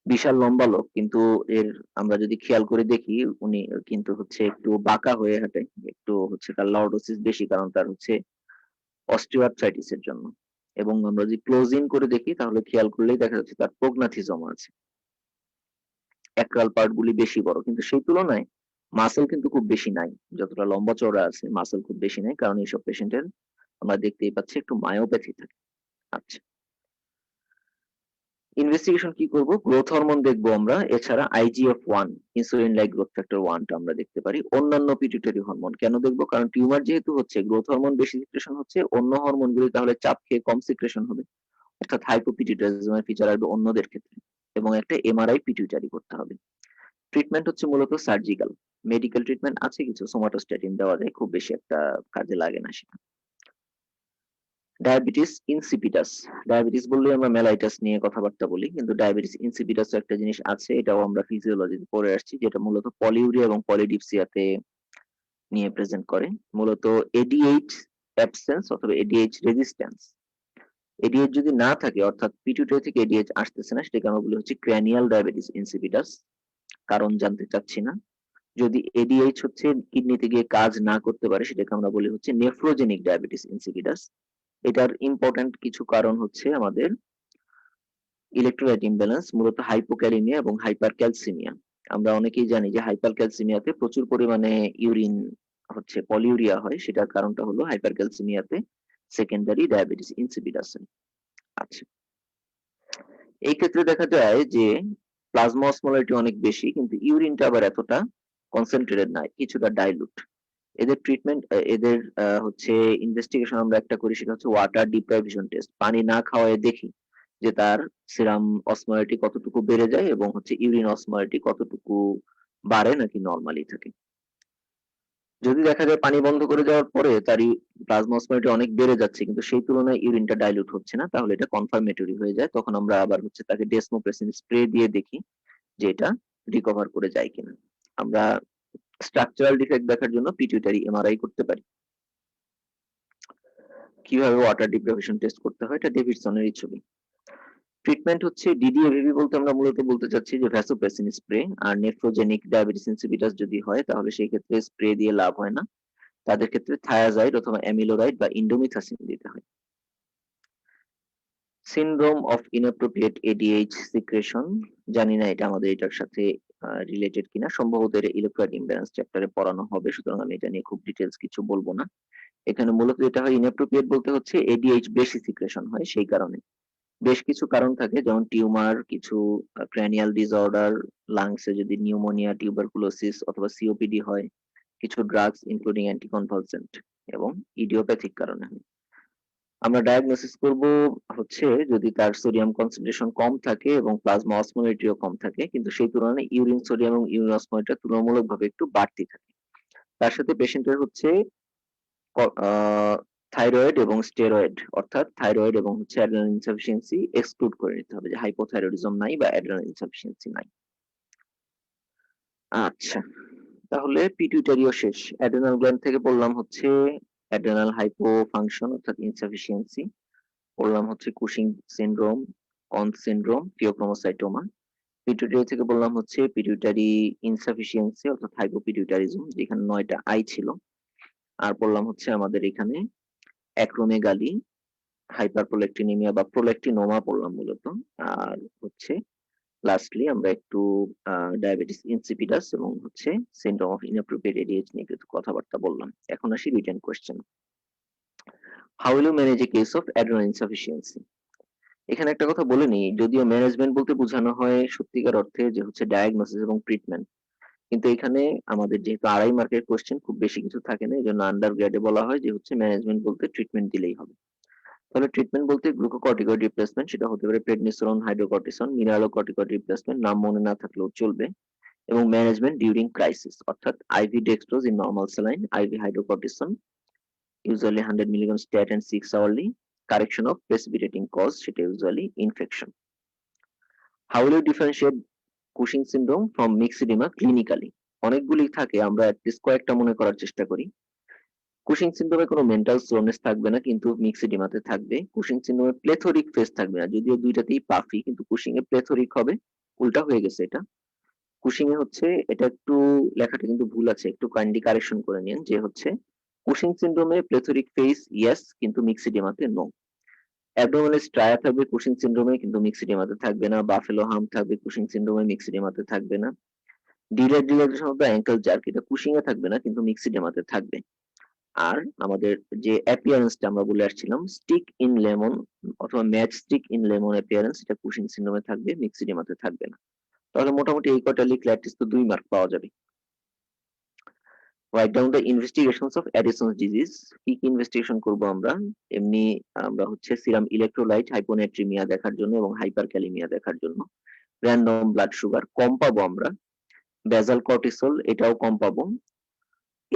বিশাল লম্বা লোক, কিন্তু এর আমরা যদি খেয়াল করে দেখি উনি কিন্তু হচ্ছে একটু বাঁকা হয়ে হাঁটে, একটু হচ্ছে তার লর্ডোসিস বেশি, কারণ তার হচ্ছে অস্টিওআর্থ্রাইটিস এর জন্য। এবং আমরা যদি ক্লোজ ইন করে দেখি তাহলে খেয়াল করলেই দেখা যাচ্ছে তার প্রোগনাথিজম আছে, অ্যাক্রাল পার্ট গুলি বেশি বড়, কিন্তু সেই তুলনায় মাসল কিন্তু খুব বেশি নাই। যতটা লম্বা চওড়া আছে মাসল খুব বেশি নাই, কারণ এইসব পেশেন্টের আমরা দেখতেই পাচ্ছি একটু মায়োপ্যাথি থাকে। আচ্ছা, ইনভেস্টিগেশন কি করব, গ্রোথ হরমোন দেখবো আমরা, এছাড়া IGF-1 insulin like growth factor 1 টা আমরা দেখতে পারি। অন্যান্য পিটুইটারি হরমোন কেন দেখবো, কারণ টিউমার যেহেতু হচ্ছে গ্রোথ হরমোন বেশি সিক্রেশন হচ্ছে, অন্য হরমোনগুলি তাহলে চাপ খেয়ে কম সিক্রেশন হবে, অর্থাৎ হাইপোপিটুইটারিজমের ফিচার আসবে অন্যদের ক্ষেত্রে, এবং একটা MRI পিটুইটারি করতে হবে। ট্রিটমেন্ট হচ্ছে মূলত সার্জিক্যাল, মেডিকেল ট্রিটমেন্ট আছে কিছু, সোমাটোস্ট্যাটিন দেওয়া যায়, খুব বেশি একটা কাজে লাগে না সেটা। ডায়াবেটিস ইনসিপিটাস, ডায়াবেটিস বললে আমরা মেলাইটাস নিয়ে কথাবার্তা বলি, কিন্তু ডায়াবেটিস ইনসিপিটাস একটা জিনিস আছে, এটাও আমরা ফিজিওলজিতে পড়ে আসছি, যেটা মূলত পলিউরিয়া এবং পলিডিপসিয়াতে নিয়ে প্রেজেন্ট করে। মূলত এডিএইচ অ্যাবসেন্স অথবা এডিএইচ রেজিস্ট্যান্স, এডিএইচ যদি না থাকে অর্থাৎ পিটুইটারি থেকে এডিএইচ আসতেছে না, সেটাকে আমরা বলি হচ্ছে ক্র্যানিয়াল ডায়াবেটিস ইনসিপিটাস। কারণ জানতে চাচ্ছি না। যদি এডিএইচ হচ্ছে কিডনিতে গিয়ে কাজ না করতে পারে, সেটাকে আমরা বলি হচ্ছে নেফ্রোজেনিক ডায়াবেটিস ইনসিপিটাস। এটার ইম্পর্টেন্ট কিছু কারণ হচ্ছে আমাদের ইলেকট্রোলাইট ইমব্যালেন্স, মূলত হাইপোক্যালিমিয়া এবং হাইপারক্যালসিমিয়া। আমরা অনেকেই জানি যে হাইপারক্যালসিমিয়াতে প্রচুর পরিমাণে ইউরিন হচ্ছে পলিউরিয়া হয়, সেটার কারণটা হলো হাইপারক্যালসিমিয়াতে সেকেন্ডারি ডায়াবেটিস ইনসিপিটাস। আচ্ছা, এই ক্ষেত্রে দেখা যায় যে প্লাজমা অসমোলারিটি অনেক বেশি, কিন্তু ইউরিনটা আবার এতটা কনসেন্ট্রেটেড নয়, কিছুটা ডাইলুট। এদের ট্রিটমেন্ট, এদের হচ্ছে ইনভেস্টিগেশন আমরা একটা করি, সেটা হচ্ছে ওয়াটার ডিপ্রাইভেশন টেস্ট। পানি না খাওয়ায় দেখি যে তার সিরাম অসমোলারিটি কতটুকু বেড়ে যায় এবং হচ্ছে ইউরিন অসমোলারিটি কতটুকু বাড়ে নাকি নরমালি থাকে। যদি দেখা যায় পানি বন্ধ করে দেওয়ার পরে তার প্লাজমা অসমোলারিটি অনেক বেড়ে যাচ্ছে, কিন্তু সেই তুলনায় ইউরিনটা ডাইলুট হচ্ছে না, তাহলে এটা কনফার্মেটরি হয়ে যায়। তখন আমরা আবার হচ্ছে তাকে ডেসমোপ্রেসিন স্প্রে দিয়ে দেখি যে এটা রিকভার করে যায় কিনা। আমরা স্ট্রাকচারাল ডিফেক্ট দেখার জন্য পিটুইটারি MRI করতে পারি। কিভাবে ওয়াটার ডিপ্রাইভেশন টেস্ট করতে হয়, এটা ডেভিডসনের ছবি। ট্রিটমেন্ট হচ্ছে DDAVP বলতে আমরা মূলত বলতে চাচ্ছি যে ভ্যাসোপ্রেসিন স্প্রে। আর নেফ্রোজেনিক ডায়াবেটিস ইনসিপিটাস যদি হয়, তাহলে সেই ক্ষেত্রে স্প্রে দিয়ে লাভ হয় না, তাদের ক্ষেত্রে থায়াজাইড অথবা অ্যামিলোরাইড বা ইন্ডোমিথাসিন দিতে হয়। Syndrome of inappropriate ADH secretion, জানি না এটা আমাদের এটার সাথে রিলেটেড কিনা, সম্ভবত এর ইলেকট্রোলাইট ইমব্যালেন্স চ্যাপ্টারে পড়ানো হবে, সুতরাং আমি এটা নিয়ে খুব ডিটেলস কিছু বলবো না। এখানে মূলত যেটা হয়, ইনঅ্যাপ্রোপ্রিয়েট বলতে হচ্ছে ADH বেশি সিক্রেশন হয় সেই কারণে। বেশ কিছু কারণ থাকে, যেমন টিউমার, কিছু ক্র্যানিয়াল ডিসঅর্ডার, লাংসে যদি নিউমোনিয়া, টিউবারকুলোসিস অথবা COPD হয়, কিছু ড্রাগস ইনক্লুডিং অ্যান্টিকনভালসেন্ট, এবং ইডিওপ্যাথিক কারণে হয়। আমরা ডায়াগনোসিস করব হচ্ছে যদি তার সোডিয়াম কনসেন্ট্রেশন কম থাকে এবং প্লাজমা অসমোলারিটিও কম থাকে, কিন্তু সেই তুলনায় ইউরিন সোডিয়াম এবং ইউরিন অসমোলারিটি তুলনামূলকভাবে একটু বাড়তি থাকে। তার সাথে পেশেন্টের হচ্ছে থাইরয়েড এবং স্টেরয়েড, অর্থাৎ থাইরয়েড এবং হচ্ছে অ্যাড্রেনাল ইনসাফিসিয়েন্সি এক্সক্লুড করে নিতে হবে, যে হাইপোথাইরয়েডিজম নাই বা অ্যাড্রেনাল ইনসাফিসিয়েন্সি নাই। আচ্ছা, তাহলে পিটুইটারিও শেষ। অ্যাড্রেনাল গ্ল্যান্ড থেকে বললাম হচ্ছে অ্যাড্রেনাল হাইপোফাংশন অর্থাৎ ইনসাফিসিয়েন্সি, বললাম হচ্ছে Cushing syndrome, Conn's syndrome, phaeochromocytoma. Pituitary থেকে বললাম হচ্ছে পিটুইটারি ইনসাফিসিয়েন্সি অর্থাৎ হাইপোপিটুইটারিজম, যেখানে 9টা আই ছিল। আর বললাম হচ্ছে আমাদের এখানে অ্যাক্রোমেগালি, হাইপারপ্রোলেক্টিনিমিয়া বা প্রোলেক্টিনোমা পড়লাম মূলত। আর হচ্ছে লাস্টলি আমরা একটু ডায়াবেটিস ইনসিপিডাস এবং হচ্ছে সিনড্রোম অফ ইনঅ্যাপ্রোপ্রিয়েট ADH নিয়ে কিছু কথাবার্তা বললাম। এখন আসি written question. How will you manage a case of adrenal insufficiency? এখানে একটা কথা বলে নিই, যদিও ম্যানেজমেন্ট বলতে বোঝানো হয় সত্যিকার অর্থে যে হচ্ছে ডায়াগনোসিস এবং ট্রিটমেন্ট, কিন্তু এখানে আমাদের যেহেতু 2.5 মার্কের কোয়েশ্চেন, খুব বেশি কিছু থাকে না, এই জন্য আন্ডার গ্রেডে বলা হয় যে হচ্ছে ম্যানেজমেন্ট বলতে ট্রিটমেন্ট দিলেই হবে। তাহলে ট্রিটমেন্ট বলতে গ্লুকোকর্টিকয়েড রিপ্লেসমেন্ট, সেটা হতে পারে প্রেডনিসোলন, হাইড্রোকর্টিসন, মিনারেলোকর্টিকয়েড রিপ্লেসমেন্ট, নাম মনে না থাকলেও চলবে। এবং ম্যানেজমেন্ট ডিউরিং ক্রাইসিস, অর্থাৎ IV dextrose in normal saline, IV hydrocortisone, usually 100 mg stat and 6 hourly, correction of precipitating cause, সেটা usually infection. How will you differentiate Cushing syndrome from myxedema clinically? অনেকগুলি থাকে, আমরা অ্যাটলিস্ট কয়েকটা মনে করার চেষ্টা করি। কুশিং সিনড্রোমে কোনো মেন্টাল স্লোনেস থাকবে না, কিন্তু মিক্সিডিমাতে থাকবে। কুশিং সিনড্রোমে প্লেথরিক ফেস থাকবে না, যদিও দুইটাতেই পাফি, কিন্তু কুশিং এ প্লেথরিক হবে। উল্টা হয়ে গেছে এটা। কুশিং এ হচ্ছে, এটা একটু লেখাটা কিন্তু ভুল আছে, একটু কাইন্ডলি কারেকশন করে নিন, যে হচ্ছে কুশিং সিনড্রোমে প্লেথরিক ফেস ইয়েস, কিন্তু মিক্সিডিমাতে নো। অ্যাবডোমিনাল স্ট্রায়া থাকবে কুশিং সিনড্রোমে, কিন্তু মিক্সিডিমাতে থাকবে না। বাফেলো হাম থাকবে কুশিং সিনড্রোমে, মিক্সিডিমাতে থাকবে না। Delayed relaxation of the ankle jerk, এটা কুশিং এ থাকবে না, কিন্তু মিক্সিডিমাতে থাকবে। আর আমাদের যে অ্যাপিয়ারেন্সটা আমরা বলে আসছিলাম স্টিক ইন লেমন অথবা match stick in lemon appearance, এটা কুশিং সিনড্রোমে থাকবে, মিক্সিডিমাতে থাকবে না। তাহলে মোটামুটি এই কয়টা লিখলে অ্যাটলিস্ট তো 2 মার্ক পাওয়া যাবে। Right down the investigations of Addison's disease. কি কি ইনভেস্টিগেশন করব আমরা? এমনি আমরা হচ্ছে সিরাম ইলেকট্রোলাইট হাইপোনেট্রিমিয়া দেখার জন্য এবং হাইপারক্যালিমিয়া দেখার জন্য। র্যান্ডম ব্লাড সুগার কম পাবো আমরা। বেসাল কর্টিসল এটাও কম পাবো।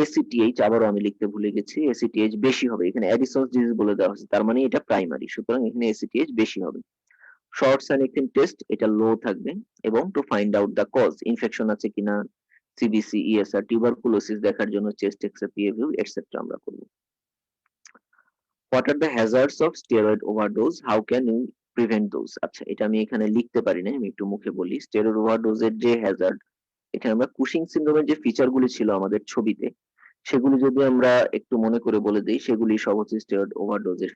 এসিটিএইচ আবারও আমি লিখতে ভুলে গেছি, এসিটিএইচ বেশি হবে, এখানে অ্যাডিসনস ডিজিজ বলে দেওয়া হয়েছে, তার মানে এটা প্রাইমারি, সুতরাং এখানে এসিটিএইচ বেশি হবে। শর্ট সাইনিকটিন টেস্ট এটা লো থাকবে, এবং to find out the cause, infection আছে কিনা, সিবিসি, ইএসআর, টিউবারকুলোসিস দেখার জন্য চেস্ট এক্সরে, পিএভিউ এটসেট্রা আমরা করব। What are the hazards of steroid overdose, how can you prevent those? আচ্ছা, এটা আমি এখানে লিখতে পারি না, আমি একটু মুখে বলি। স্টেরয়েড ওভারডোজের যে হ্যাজার্ড, এখানে আমরা কুশিং সিনড্রোমের যে ফিচারগুলি ছিল আমাদের ছবিতে, সেগুলি যদি আমরা একটু মনে করে বলে দিই, সেগুলি সব হচ্ছে স্টেরয়েড ওভারডোজের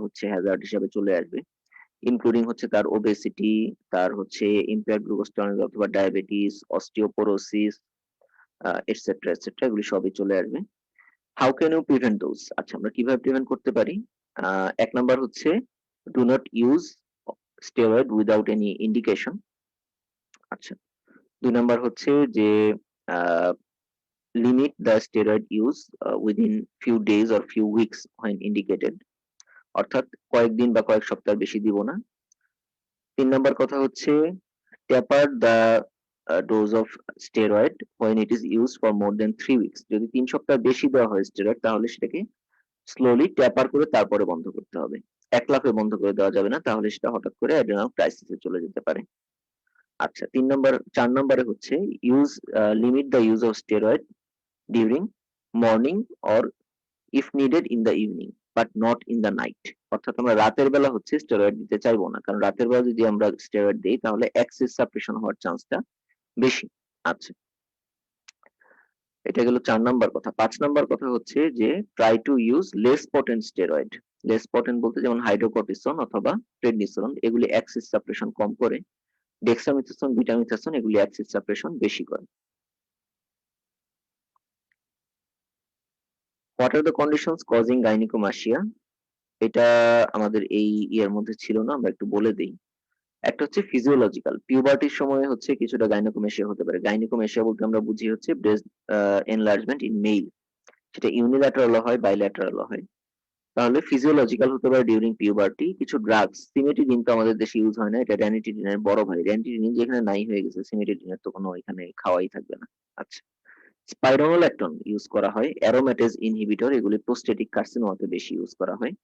হচ্ছে হ্যাজার্ড হিসাবে চলে আসবে। ইনক্লুডিং হচ্ছে তার ওবেসিটি, তার হচ্ছে ইম্পেয়ার্ড গ্লুকোজ টলারেন্স অথবা ডায়াবেটিস, অস্টিওপোরোসিস এটসেট্রা এটসেট্রা, এগুলি সবই চলে আসবে। How can you prevent those? আচ্ছা, আমরা কিভাবে প্রিভেন্ট করতে পারি? এক নাম্বার হচ্ছে do not use steroid without any indication. আচ্ছা, 2 নাম্বার হচ্ছে যে limit the steroid use within few days or few weeks when indicated, অর্থাৎ কয়েকদিন বা কয়েক সপ্তাহ বেশি দিব না। 3 নাম্বার কথা হচ্ছে taper the dose of steroid when it is used for more than 3 weeks, যদি 3 সপ্তাহ বেশি দেওয়া হয় স্টেরয়েড, তাহলে সেটাকে স্লোলি ট্যাপার করে তারপরে বন্ধ করতে হবে। এক লাফে বন্ধ করে দেওয়া যাবে না, তাহলে সেটা হঠাৎ করে অ্যাড্রেনাল ক্রাইসিসে চলে যেতে পারে। আচ্ছা, 4 নম্বরে হচ্ছে limit the use of steroid during morning or if needed in the evening but not in the night, অর্থাৎ আমরা রাতের বেলা হচ্ছে স্টেরয়েড দিতে চাইবো না, কারণ রাতের বেলা যদি আমরা স্টেরয়েড দিই তাহলে অ্যাক্সিস সাপ্রেশন হওয়ার চান্সটা বেশি। আচ্ছা, এটা গেল 4 নাম্বার কথা। 5 নাম্বার কথা হচ্ছে যে try to use less potent steroid. Less potent বলতে যেমন হাইড্রোকর্টিসন অথবা প্রেডনিসোলন, এগুলি অ্যাক্সিস সাপ্রেশন কম করে। ডেক্সামিথাসোন, বিটামিথাসোন এগুলি অ্যাক্সিস সাপ্রেশন বেশি করে। What are the conditions causing gynaecomastia? এটা আমাদের এই ইয়ের মধ্যে ছিল না, আমরা একটু বলে দিই। একটা হচ্ছে ফিজিওলজিক্যাল, পিউবার্টির সময় হচ্ছে কিছুটা গাইনোকোমেশিয়া হতে পারে। গাইনোকোমেশিয়া বলতে আমরা বুঝি হচ্ছে ব্রেস্ট এনলার্জমেন্ট ইন মেল, সেটা ইউনিল্যাটারাল হয়, বাইল্যাটারাল হয়। তাহলে ফিজিওলজিক্যাল হতে পারে ডিউরিং পিউবার্টি। কিছু ড্রাগস, সিমেটিডিন তো আমাদের দেশে ইউজ হয় না, এটা র্যানিটিডিনের বড় ভাই। র্যানিটিডিন যেখানে নাই হয়ে গেছে, সিমেটিডিনের তো কোনো এখানে খাওয়াই থাকবে না। আচ্ছা, স্পাইরোনোল্যাকটোন ইউজ করা হয়, অ্যারোমেটেজ ইনহিবিটর, এগুলি প্রোস্টেটিক কার্সিনোমাতে বেশি ইউজ করা হয়।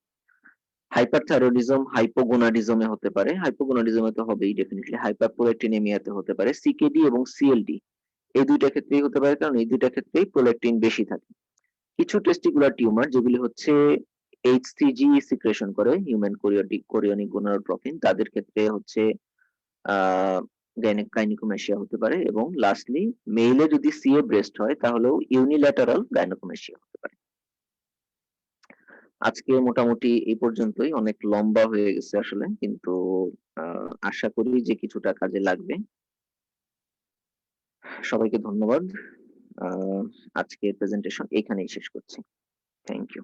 হাইপারথাইরয়েডিজম হাইপোগোনাডিজমে হতে পারে, হাইপোগোনাডিজমে তো হবেই ডেফিনেটলি। হাইপারপ্রোলেক্টিনেমিয়াতে হতে পারে। সিকেডি এবং সিএলডি এই দুইটা ক্ষেত্রেই হতে পারে, কারণ এই দুইটা ক্ষেত্রেই প্রোলেকটিন বেশি থাকে। কিছু টেস্টিকুলার টিউমার যেগুলি হচ্ছে এইচসিজি সিক্রেশন করে, হিউম্যান কোরিয়নিক গোনাডোট্রপিন, তাদের ক্ষেত্রে হচ্ছে আহ গাইনিকোমেশিয়া হতে পারে। এবং লাস্টলি মেইলে যদি সিএ ব্রেস্ট হয় তাহলেও ইউনিল্যাটারাল গাইনোকোমেশিয়া হতে পারে। আজকে মোটামুটি এই পর্যন্তই, অনেক লম্বা হয়ে গেছে আসলে, কিন্তু আশা করি যে কিছুটা কাজে লাগবে। সবাইকে ধন্যবাদ। আজকের প্রেজেন্টেশন এখানেই শেষ করছি। Thank you.